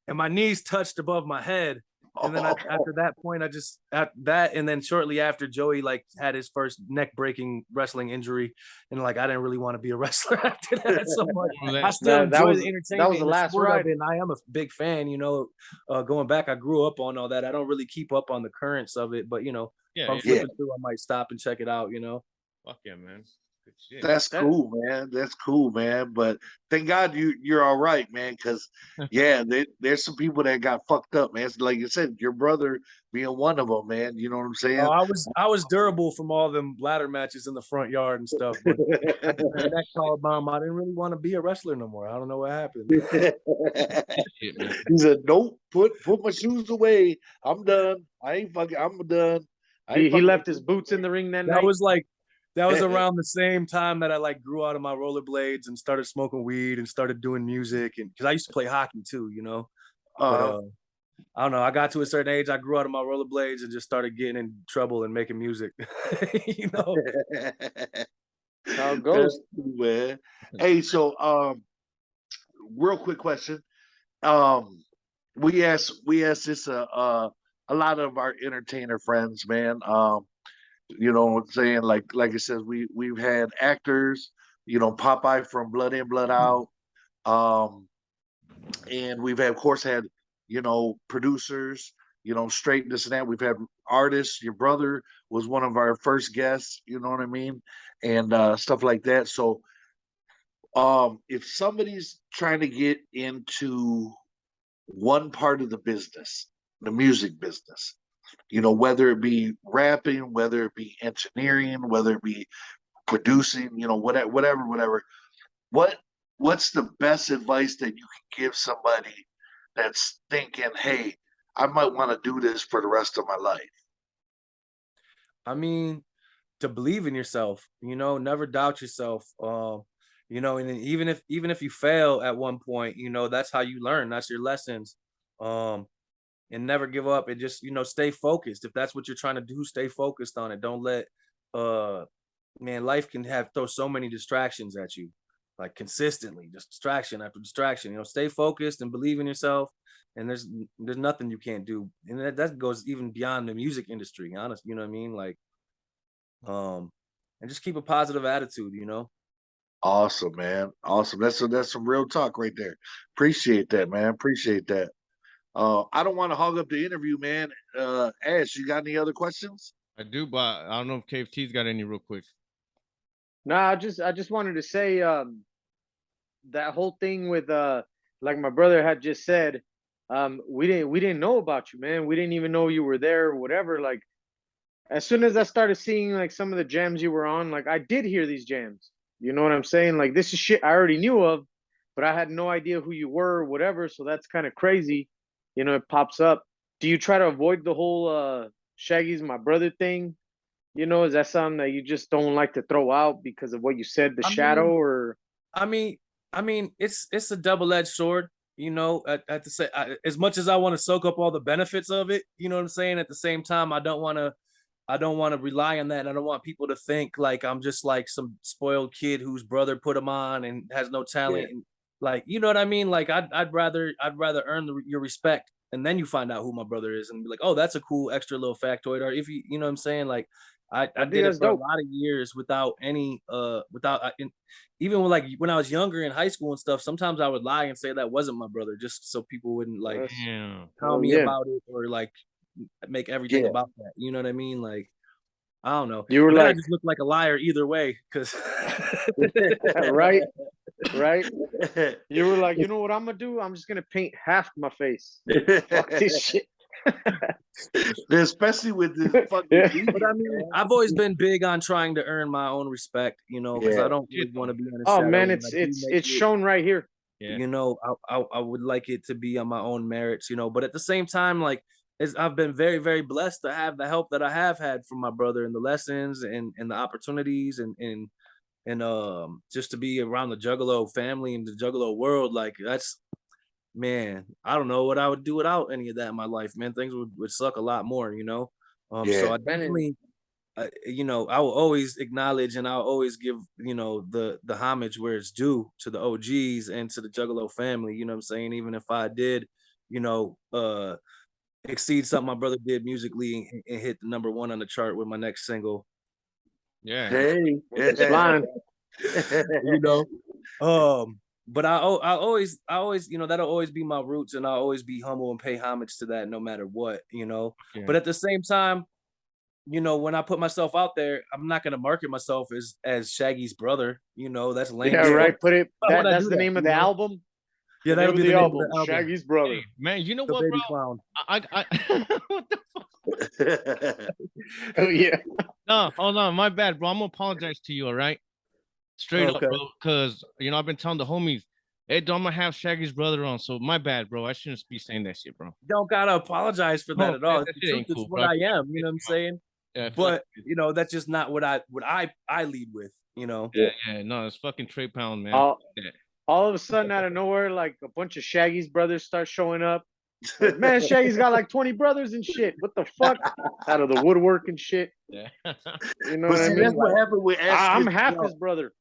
And my knees touched above my head. And then after that point, and then shortly after, Joey like had his first neck breaking wrestling injury, and like I didn't really want to be a wrestler after that so much. I still enjoy the entertainment. That was the and last sport of ride. it, and I am a big fan. You know, going back, I grew up on all that. I don't really keep up on the currents of it, but you know, if I'm flipping through, I might stop and check it out. You know. Fuck yeah, man. Good shit. That's cool, man. That's cool, man. But thank God you're all right, man. Because yeah, there's some people that got fucked up, man. Like you said, your brother being one of them, man. You know what I'm saying? Oh, I was durable from all them ladder matches in the front yard and stuff. But after that neck power bomb, I didn't really want to be a wrestler no more. I don't know what happened. Shit, man. He said, "Nope, put my shoes away. I'm done. I ain't fucking. I'm done." He left his boots in the ring that night. That was around the same time that I like grew out of my rollerblades and started smoking weed and started doing music, and because I used to play hockey too, you know. But I don't know. I got to a certain age, I grew out of my rollerblades and just started getting in trouble and making music. You know. How it goes. Cool, man. Hey, so real quick question. We asked this a lot of our entertainer friends, man. You know what I'm saying? Like it says, we've had actors, you know, Popeye from Blood In, Blood Out. And we've of course had, you know, producers, you know, straight this and that. We've had artists. Your brother was one of our first guests, you know what I mean? And stuff like that. So if somebody's trying to get into one part of the business, the music business, you know, whether it be rapping, whether it be engineering, whether it be producing, you know, whatever. What's the best advice that you can give somebody that's thinking, hey, I might want to do this for the rest of my life? I mean, to believe in yourself, you know, never doubt yourself. You know, and even if you fail at one point, you know, that's how you learn. That's your lessons. And never give up, and just, you know, stay focused. If that's what you're trying to do, stay focused on it. Don't let man, life can throw so many distractions at you, like consistently, just distraction after distraction. You know, stay focused and believe in yourself, and there's nothing you can't do. And that goes even beyond the music industry, honest, you know what I mean? Like and just keep a positive attitude, you know. Awesome, man. Awesome. That's some real talk right there. Appreciate that, man. Appreciate that. I don't want to hog up the interview, man. Ash, you got any other questions? I do, but I don't know if KFT's got any real quick. Nah, I just wanted to say that whole thing with like my brother had just said, we didn't know about you, man. We didn't even know you were there or whatever. Like as soon as I started seeing like some of the jams you were on, like I did hear these jams. You know what I'm saying? Like this is shit I already knew of, but I had no idea who you were or whatever. So that's kind of crazy. you know, it pops up. Do you try to avoid the whole Shaggy's my brother thing? You know, is that something that you just don't like to throw out because of what you said, the I shadow, mean, or I mean, it's a double-edged sword. You know, at the same, as much as I want to soak up all the benefits of it, you know what I'm saying. At the same time, I don't want to rely on that. And I don't want people to think like I'm just like some spoiled kid whose brother put him on and has no talent. Yeah. And like, you know what I mean? Like I'd rather earn your respect, and then you find out who my brother is and be like, oh, that's a cool extra little factoid. Or if you know what I'm saying? Like I I think did it that's for a dope. lot of years without any even when, like when I was younger in high school and stuff, sometimes I would lie and say that wasn't my brother just so people wouldn't like That's, Yeah. tell oh me yeah, about it or like make everything Yeah. about that. You know what I mean? Like I don't know. you were But then I like, just look like a liar either way because right, right. You were like, you know what I'm gonna do? I'm just gonna paint half my face. Fuck this shit. Especially with this fucking Yeah. beat, But I mean, man. I've always been big on trying to earn my own respect, you know, because Yeah. I don't Shit, really want to be in a Oh shadow. man, When I do make it's it, shown right here. Yeah. you know, I would like it to be on my own merits, you know. But at the same time, like I've been very, very blessed to have the help that I have had from my brother and the lessons and the opportunities and just to be around the Juggalo family and the Juggalo world. Like that's man, I don't know what I would do without any of that in my life, man. Things would suck a lot more, you know. So Yeah. I Man, definitely you know, I will always acknowledge and I'll always give, you know, the homage where it's due to the OGs and to the Juggalo family, you know what I'm saying? Even if I did, you know, exceed something my brother did musically and hit the #1 on the chart with my next single, Yeah. Hey. it's flying. you know. But I always, you know, that'll always be my roots and I'll always be humble and pay homage to that no matter what, you know. Yeah. But at the same time, you know, when I put myself out there, I'm not gonna market myself as Shaggy's brother. You know, that's lame Yeah, as fuck. right. Put it. Why would I That's do the that, name of you the know? album. Yeah, The that name would of be the the name of album, the album. Shaggy's brother. Hey, man, you know The what, Baby bro? Clown. What the fuck? Oh yeah. No, hold on, my bad, bro. I'm gonna apologize to you, all right? Straight up, Okay. bro. Cause you know, I've been telling the homies, hey, I'm gonna have Shaggy's brother on. So my bad, bro. I shouldn't be saying that shit, bro. You don't gotta apologize for that Oh, at man, all. that The shit truth ain't is cool, what bro. I am, you know what I'm saying? Yeah, I feel like But you know, that's just not what I lead with, you know. yeah, no, it's fucking Trey Pound, man. All, Yeah. all of a sudden, out of nowhere, like a bunch of Shaggy's brothers start showing up. Like, man, Shaggy's got like 20 brothers and shit. What the fuck? Out of the woodwork and shit. Yeah. You know But what I see, mean? that's what happened when Ash I'm gets half drunk. his brother.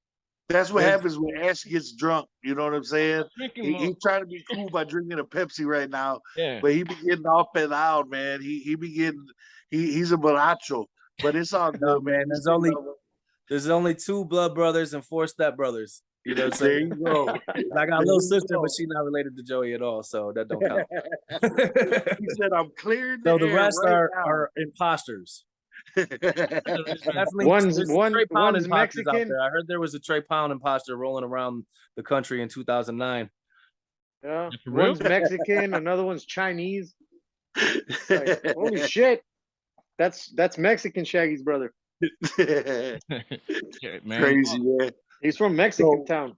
That's what Vince- happens when Ash gets drunk. You know what I'm saying? Drinking He's trying to be cool by drinking a Pepsi right now, yeah. but he be getting off and out, man. He be getting he's a borracho, but it's all good, No, man. man, We still love him. there's only 2 blood brothers and 4 step brothers. You know what I'm There saying? you go. And I got a There little you sister, go. but she's not related to Joey at all, so that don't count. He said, "I'm clearing the So the air rest right are imposters. now." Definitely, One's there's some Trey Pound one's imposters out Mexican. there. I heard there was a Trey Pound imposter rolling around the country in 2009. Yeah. For real? One's Mexican, another one's Chinese. Like, holy shit. That's Mexican Shaggy's brother. Yeah, man. Crazy, man. He's from Mexican So- town.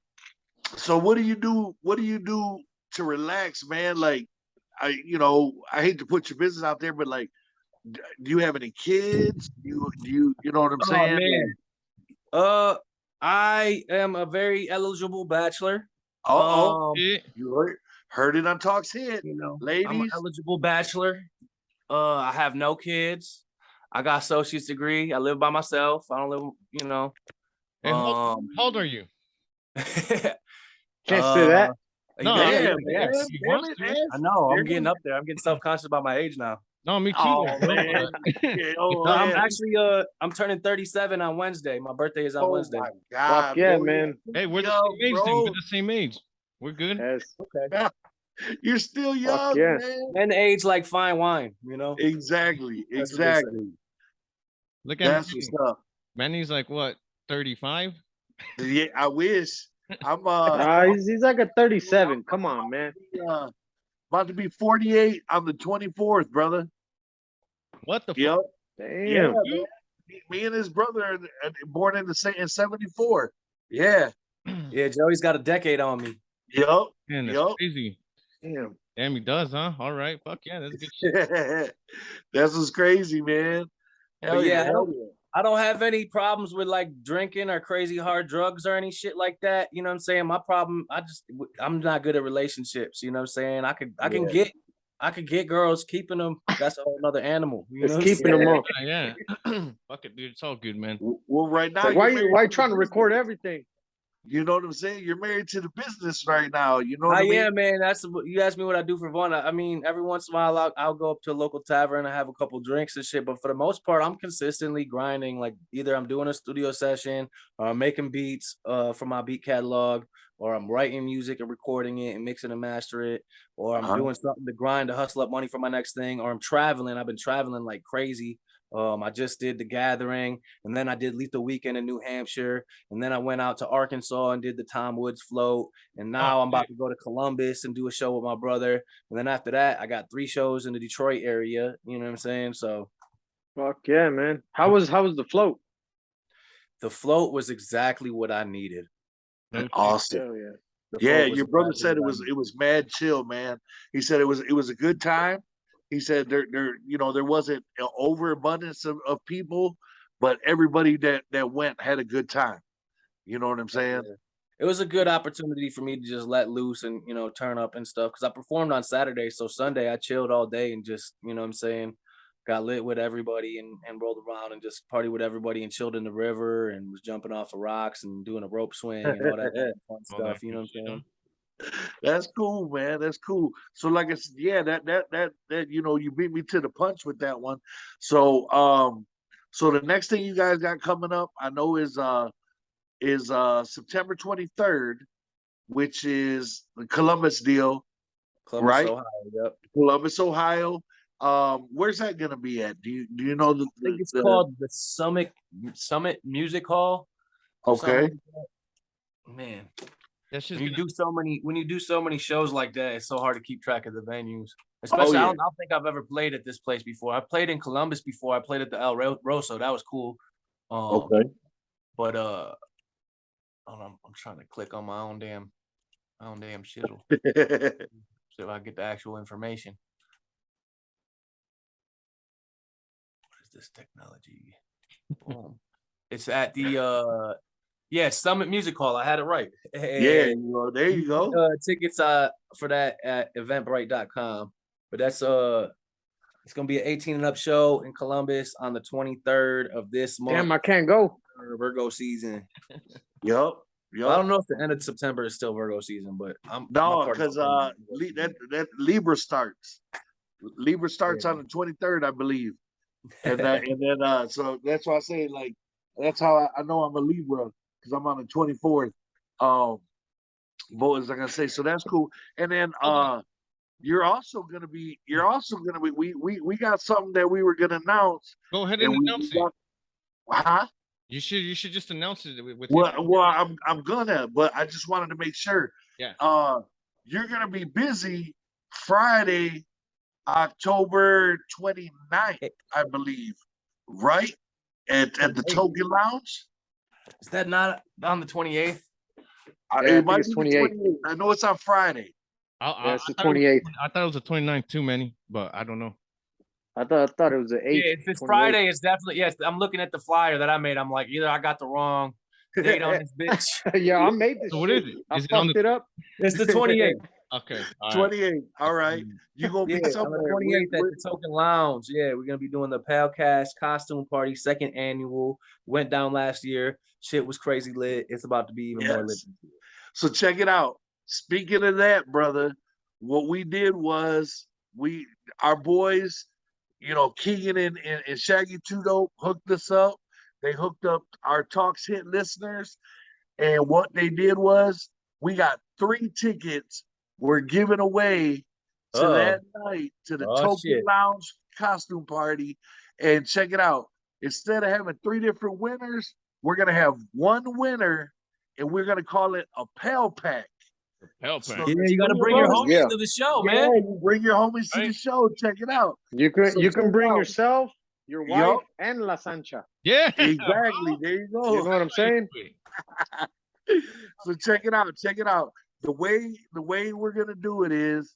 So what do you do? What do you do to relax, man? Like, I hate to put your business out there, but like, do you have any kids? You know what I'm Oh saying? man, I am a very eligible bachelor. Oh, Shit. you heard it on Talk's Hit, You know, I'm an ladies. eligible bachelor. I have no kids. I got associate's degree. I live by myself. I don't live, you know. Hey, how old are you? Can't say that. No, yeah, Damn, yeah, man. yes. He Damn wants it, to. Ash. I know. I'm Damn getting it. up there. I'm getting self-conscious about my age now. No, me too. Oh bro, man. but- Yeah, oh, No, I'm man. actually I'm turning 37 on Wednesday. My birthday is on Oh Wednesday. my God, Fuck yeah, bro. man. Hey, we're the Young, same age, then. bro. We're the same age. We're good. Yes. You're still young, yeah. man. Men age like fine wine, you know. Exactly. That's what they say. Exactly. Look at That's Manny. what's up. Manny's like what, 35? Yeah, I wish. I'm He's like a 37. Come on, man. about to be 48 on the 24th, brother. What the Yep. fuck? Damn. Yeah, man. Me and his brother are born in in 74. Yeah. Yeah, Joey's got a decade on me. Yep. Man, that's Yup. crazy. Damn. Damn, he does, huh? All right, fuck yeah, that's good shit. That's what's crazy, man. But Hell yeah, yeah, hell yeah. I don't have any problems with like drinking or crazy hard drugs or any shit like that. You know what I'm saying? My problem, I'm not good at relationships. You know what I'm saying? Yeah. I could get girls, keeping them. That's a whole another animal. You It's know what I'm keeping saying? them up. Yeah. Fuck it, dude. It's all good, man. Well, right now Like, you're why married why to the trying to record business. everything? You know what I'm saying? You're married to the business right now. You know what I I mean? am, man. You asked me what I do for fun. I mean, every once in a while, I'll go up to a local tavern and have a couple drinks and shit. But for the most part, I'm consistently grinding. Like either I'm doing a studio session, or I'm making beats for my beat catalog, or I'm writing music and recording it and mixing and master it, or I'm doing something to grind to hustle up money for my next thing, or I'm traveling. I've been traveling like crazy. I just did The Gathering, and then I did Lethal Weekend in New Hampshire, and then I went out to Arkansas and did the Tom Woods Float. And now I'm about to go to Columbus and do a show with my brother. And then after that, I got 3 shows in the Detroit area. You know what I'm saying? So Fuck yeah, man. How was the float? the float was exactly what I needed. Awesome. Hell yeah. The Yeah, float was your brother exactly said what I needed. it was mad chill, man. He said it was a good time. He said there you know there wasn't an overabundance of people, but everybody that went had a good time. You know what I'm saying? Yeah. It was a good opportunity for me to just let loose and, you know, turn up and stuff. Cause I performed on Saturday. So Sunday I chilled all day and just, you know what I'm saying, got lit with everybody and rolled around and just partied with everybody and chilled in the river and was jumping off of rocks and doing a rope swing and all that fun stuff. You know what I'm saying? That's cool, man. That's cool. So like I said, yeah, that you know, you beat me to the punch with that one. So so the next thing you guys got coming up, I know is September 23rd, which is the Columbus deal, Columbus, right? Ohio. Yep. Columbus, Ohio. Where's that gonna be at? Do you know I think it's the called the Summit Music Hall or something okay. like that. Man, That's just when you do so many shows like that, it's so hard to keep track of the venues. Oh Especially, I yeah. don't think I've ever played at this place before. I played in Columbus before. I played at the El Rosso. That was cool. Okay. But hold on, I'm trying to click on my own damn shizzle. See if I get the actual information. What is this technology? Boom. It's at the Summit Music Hall. I had it right. Yeah, you know, there you go. Tickets for that at eventbrite.com. But that's it's gonna be an 18 and up show in Columbus on the 23rd of this month. Damn, I can't go. Virgo season. Yep. Well, I don't know if the end of September is still Virgo season, but No, because that Libra starts. Libra starts on the 23rd, I believe. And then so that's why I say like that's how I know I'm a Libra because I'm on the 24th. What was I gonna say? So that's cool. And then you're also gonna be we got something that we were gonna announce. Go ahead And and we announce it. got, huh? You should just announce it with Well, I'm gonna, but I just wanted to make sure. Yeah. You're gonna be busy Friday, October 29th, I believe, right? At the Token Lounge. Is that not on the 28th? Yeah, It might it's be the 28th. 28th. I know it's on Friday. I It's the thought it was- 28th. I thought it was the 29th too, Manny, but I don't know. I thought it was the 8th. Yeah, if it's 28th. Friday, it's definitely yes. I'm looking at the flyer that I made. I'm like, either I got the wrong date on this bitch. Yeah, I made this So what shit. is it? I Is it on fucked the it up. It's the 28th. Okay. All right. 28th. All right. You gonna Yeah, be on the somewhere. 28th at the Token Lounge. Yeah, we're gonna be doing the Palcast costume party, 2nd annual. Went down last year. Shit was crazy lit. It's about to be even more lit. So check it out. Speaking of that, brother, what we did was our boys, you know, Keegan and Shaggy Two Dope hooked us up. They hooked up our Talks Hit listeners, and what they did was we got 3 tickets we're giving away to that night to the Token shit. Lounge costume party. And check it out. Instead of having 3 different winners, we're gonna have one winner, and we're gonna call it a Pal Pack. Help, So man. Yeah, there's you gotta 3 bring of your us. homies to the show, Yeah, man. you bring your homies to the show. Check it out. You can So you check can it bring out. yourself, your wife, Yup. and La Sancha. Yeah. Exactly. There you You go. know what I'm saying? So check it out. Check it out. The way we're gonna do it is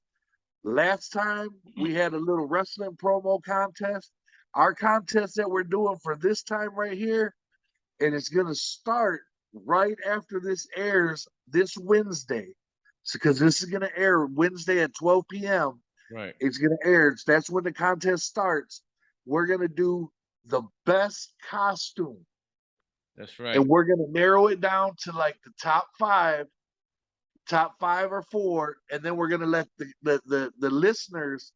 Last time we had a little wrestling promo contest. Our contest that we're doing for this time right here, and it's gonna start right after this airs this Wednesday. So because this is gonna air Wednesday at 12 p.m. Right. It's gonna air. That's when the contest starts. We're gonna do the best costume. That's right. And we're gonna narrow it down to like the top five or four, and then we're gonna let the listeners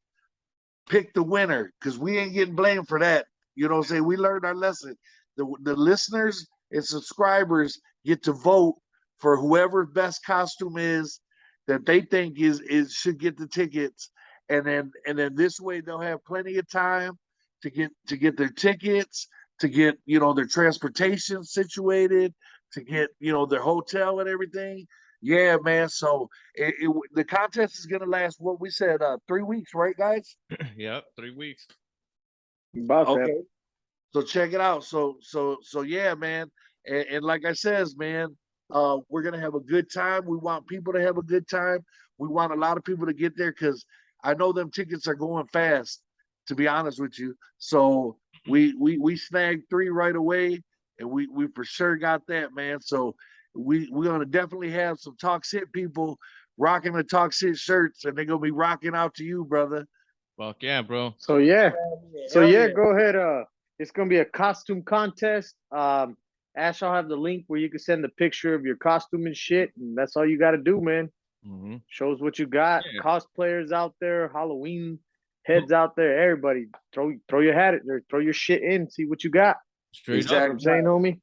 pick the winner because we ain't getting blamed for that. You know what I'm saying? We learned our lesson. The listeners and subscribers get to vote for whoever best costume is that they think is should get the tickets, and then this way they'll have plenty of time to get their tickets, to get their transportation situated, to get their hotel and everything. Yeah, man. So the contest is gonna last what we said 3 weeks, right, guys? Yep, 3 weeks. About Okay. that. So check it out. So yeah, man. And like I says, man, we're gonna have a good time. We want people to have a good time. We want a lot of people to get there because I know them tickets are going fast, to be honest with you. So we snagged 3 right away, and we for sure got that, man. So we're gonna definitely have some Talks Hit people rocking the Talks Hit shirts, and they're gonna be rocking out to you, brother. Fuck yeah, bro. So yeah. So Hell yeah, go ahead. It's gonna be a costume contest. Ash, I'll have the link where you can send the picture of your costume and shit, and that's all you got to do, man. Mm-hmm. Shows what you got. Yeah. Cosplayers out there, Halloween heads out there, everybody throw your hat at there, throw your shit in, see what you got. Straight You know what up. I'm saying, homie?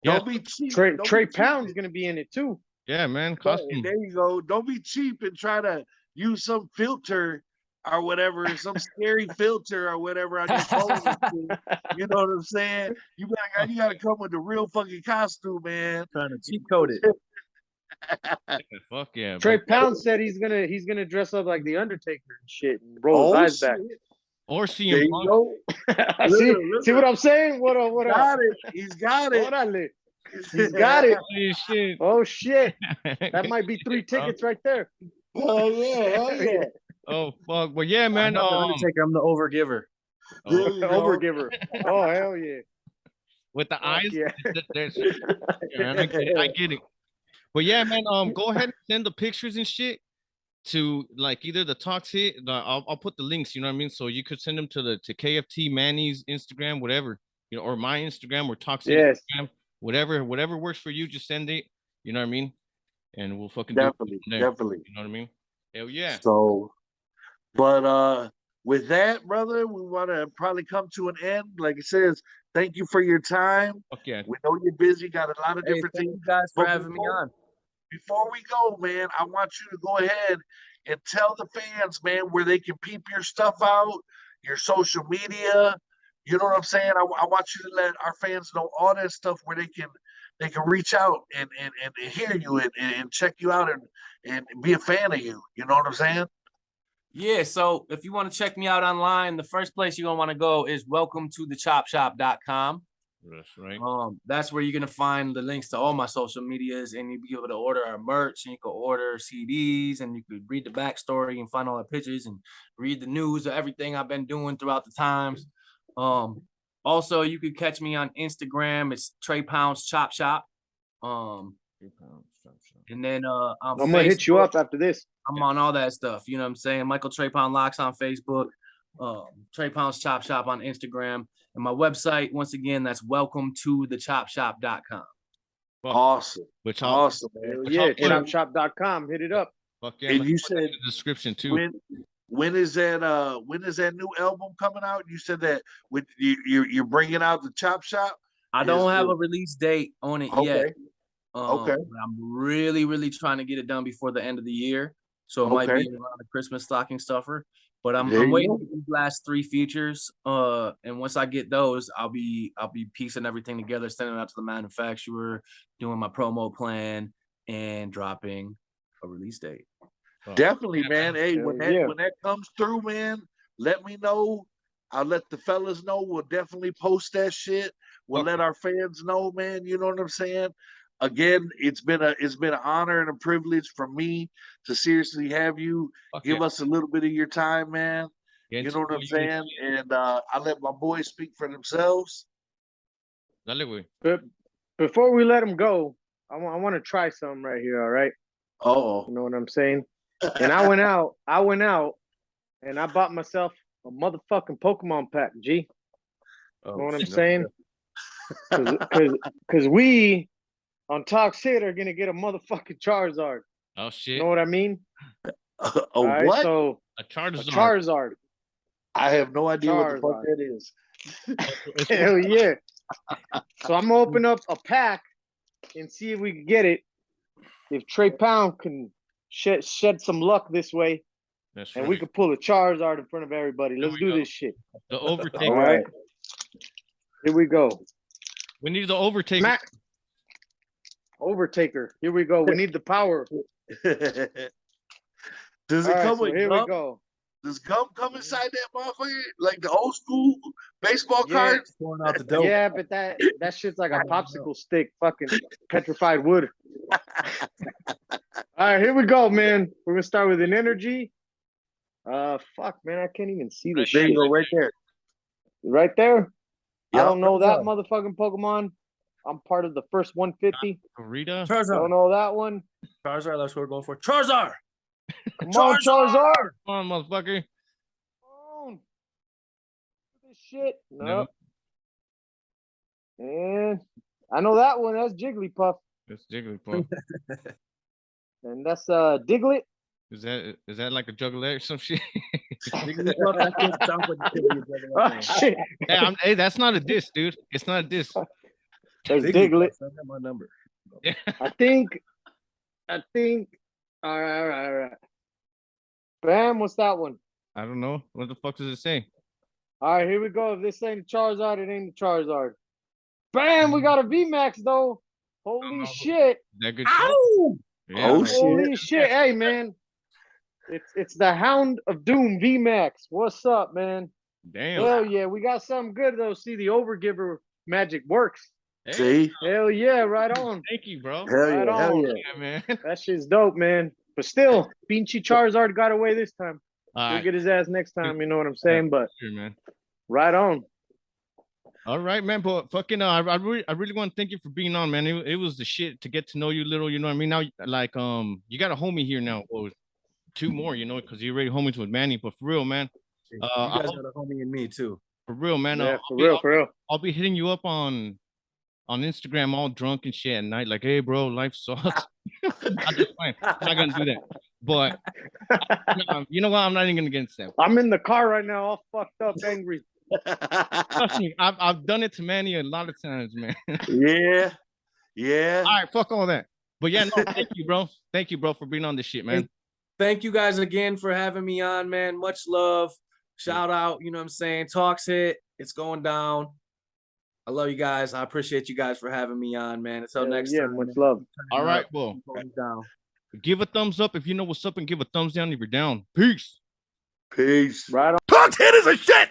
Yeah. Don't be cheap. Trey Don't Trey be cheap. Pound's gonna be in it too. Yeah, man. But Costume. there you go. Don't be cheap and try to use some filter or whatever, some scary filter or whatever on your phone. You know what I'm saying? You gotta come with the real fucking costume, man. Trying to cheat code it. Fuck yeah, Trey bro. Pound said he's gonna dress up like the Undertaker and shit and roll his Oh eyes shit! back. Or There CM you Punk. go. See what I'm saying? What up? What up? Got it. He's got it. Orale. He's got it. Holy shit. Oh shit! That might be 3 tickets right there. Oh yeah, hell yeah. Oh fuck. But yeah, I'm man. not the Undertaker, I'm the overgiver. There you go. Overgiver. Oh hell yeah! With the Fuck eyes. yeah. Man, I get it. But yeah, man. Go ahead and send the pictures and shit to like either the Talks Hit. I'll put the links. You know what I mean. So you could send them to KFT Manny's Instagram, whatever. Or my Instagram or Talks Hit Yes. Instagram, whatever works for you. Just send it. You know what I mean. And we'll fucking Definitely, do it from there. definitely. You know what I mean. Hell yeah. So, but with that, brother, we want to probably come to an end. Like it says, thank you for your time. Fuck yeah. We know you're busy, got a lot of Hey, different thank things. you guys for But having me on. Before we go, man, I want you to go ahead and tell the fans, man, where they can peep your stuff out, your social media. You know what I'm saying? I want you to let our fans know all that stuff where they can reach out and hear you and check you out and be a fan of you. You know what I'm saying? Yeah, so if you want to check me out online, the first place you're gonna want to go is welcome-to-the-chopshop.com. That's right. That's where you're gonna find the links to all my social medias, and you'll be able to order our merch, and you can order CDs, and you could read the backstory and find all the pictures and read the news of everything I've been doing throughout the times. Also, you could catch me on Instagram. It's Trey Pounds Chop Shop. And then on I'm gonna hit you Facebook, up after this. I'm on all that stuff. You know what I'm saying? Michael Trey Pound Locks on Facebook. Trey Pounds Chop Shop on Instagram. And my website, once again, that's welcome-to-the-chopshop.com. Awesome. Which Awesome, man. Yeah, chopshop.com. Hit it up. Fuck yeah. And man. you Put that in said the description too. when is that new album coming out? You said that with you're bringing out the Chop Shop. I don't have a release date on it yet. Okay. But I'm really, really trying to get it done before the end of the year. So it might be around a Christmas stocking stuffer. But I'm waiting for these last 3 features. And once I get those, I'll be piecing everything together, sending it out to the manufacturer, doing my promo plan, and dropping a release date. Definitely, man. Hey, Hell when yeah. that comes through, man, let me know. I'll let the fellas know. We'll definitely post that shit. We'll let our fans know, man. You know what I'm saying? again, it's been an honor and a privilege for me to seriously have you Fuck give yeah. us a little bit of your time, man. Get You to know what know I'm you saying? And I let my boys speak for themselves. Dale, güey. But before we let him go, I want to try something right here. All right, Oh, you know what I'm saying? And I went out, and I bought myself a motherfucking Pokemon pack. G, Oh, know what I'm shit. saying? Because we on Talk.s.hit are gonna get a motherfucking Charizard. Oh shit. Know what I mean? oh, All right, what? so A a Charizard. Charizard. I have no idea what the fuck Charizard. that is. It's Hell yeah! So I'm gonna open up a pack and see if we can get it. If Trey Pound can shed some luck this way, That's and right. we could pull a Charizard in front of everybody. Let's we do go. this shit. The overtaker. All right. Here we go. We need the overtaker. Mac. Overtaker. Here we go. We need the power. Does All it right, come so with here gum? we go. Does gum come inside that motherfucker? Like the old school baseball Yeah. cards? Pouring out the dope. Yeah, but that shit's like a popsicle stick, fucking petrified wood. All right, here we go, man. We're gonna start with an energy. Fuck, man, I can't even see this There shit. you go, right there. Right there. I Yep. don't know that motherfucking Pokemon. I'm part of the first 150. Rita. Don't Charizard. know that one. Charizard, that's what we're going for. Charizard. Come on, Charizard. Come on, motherfucker. Come on. This shit. No. No. And I know that one. That's Jigglypuff. It's Jigglypuff. And that's Diglett. Is that like a juggler or some shit? Jigglypuff, that kid sounds like it could be a Oh Jigglypuff. shit. Hey, that's not a diss, dude. It's not a diss. That's Diglett. Send him my number. I think. All right. Bam, what's that one? I don't know. What the fuck does it say? All right, here we go. If this ain't a Charizard, it ain't a Charizard. Bam, we got a VMAX though. Holy shit. Is that good shit? Ow! Yeah. Oh, shit. Holy shit. Hey man. It's the Hound of Doom VMAX. What's up, man? Damn. Hell yeah, we got something good though. See, the Overgiver magic works. Hey, See? Hell yeah, right on. thank you, bro. Hell Right yeah, hell on. yeah. Yeah, man. That shit's dope, man. But still, Pinchy Charizard got away this time. All We'll right, get his ass next time, you know what I'm saying? But sure, man. right on. All right, man. But fucking, I really want to thank you for being on, man. It was the shit to get to know you little. You know what I mean? Now, like, you got a homie here now. Well, two more, you know, because you already homies with Manny. But for real, man. You guys got a homie in me too. For real, man. Yeah, for real. I'll be hitting you up on Instagram all drunk and shit at night. Like, hey, bro, life sucks. I'm just fine. I'm not gonna do that. But you know what? I'm not even gonna get into that. I'm in the car right now, all fucked up, angry. Trust me, I've done it to Manny a lot of times, man. Yeah. All right, fuck all that. But yeah, no, thank you, bro. Thank you, bro, for being on this shit, man. Thank you guys again for having me on, man. Much love. Shout out, you know what I'm saying? Talks.s.hit. It's going down. I love you guys. I appreciate you guys for having me on, man. Until next time. Much love. All right, well, Down. give a thumbs up if you know what's up, and give a thumbs down if you're down. Peace. Peace. Right on. Talk.s.hit is a shit.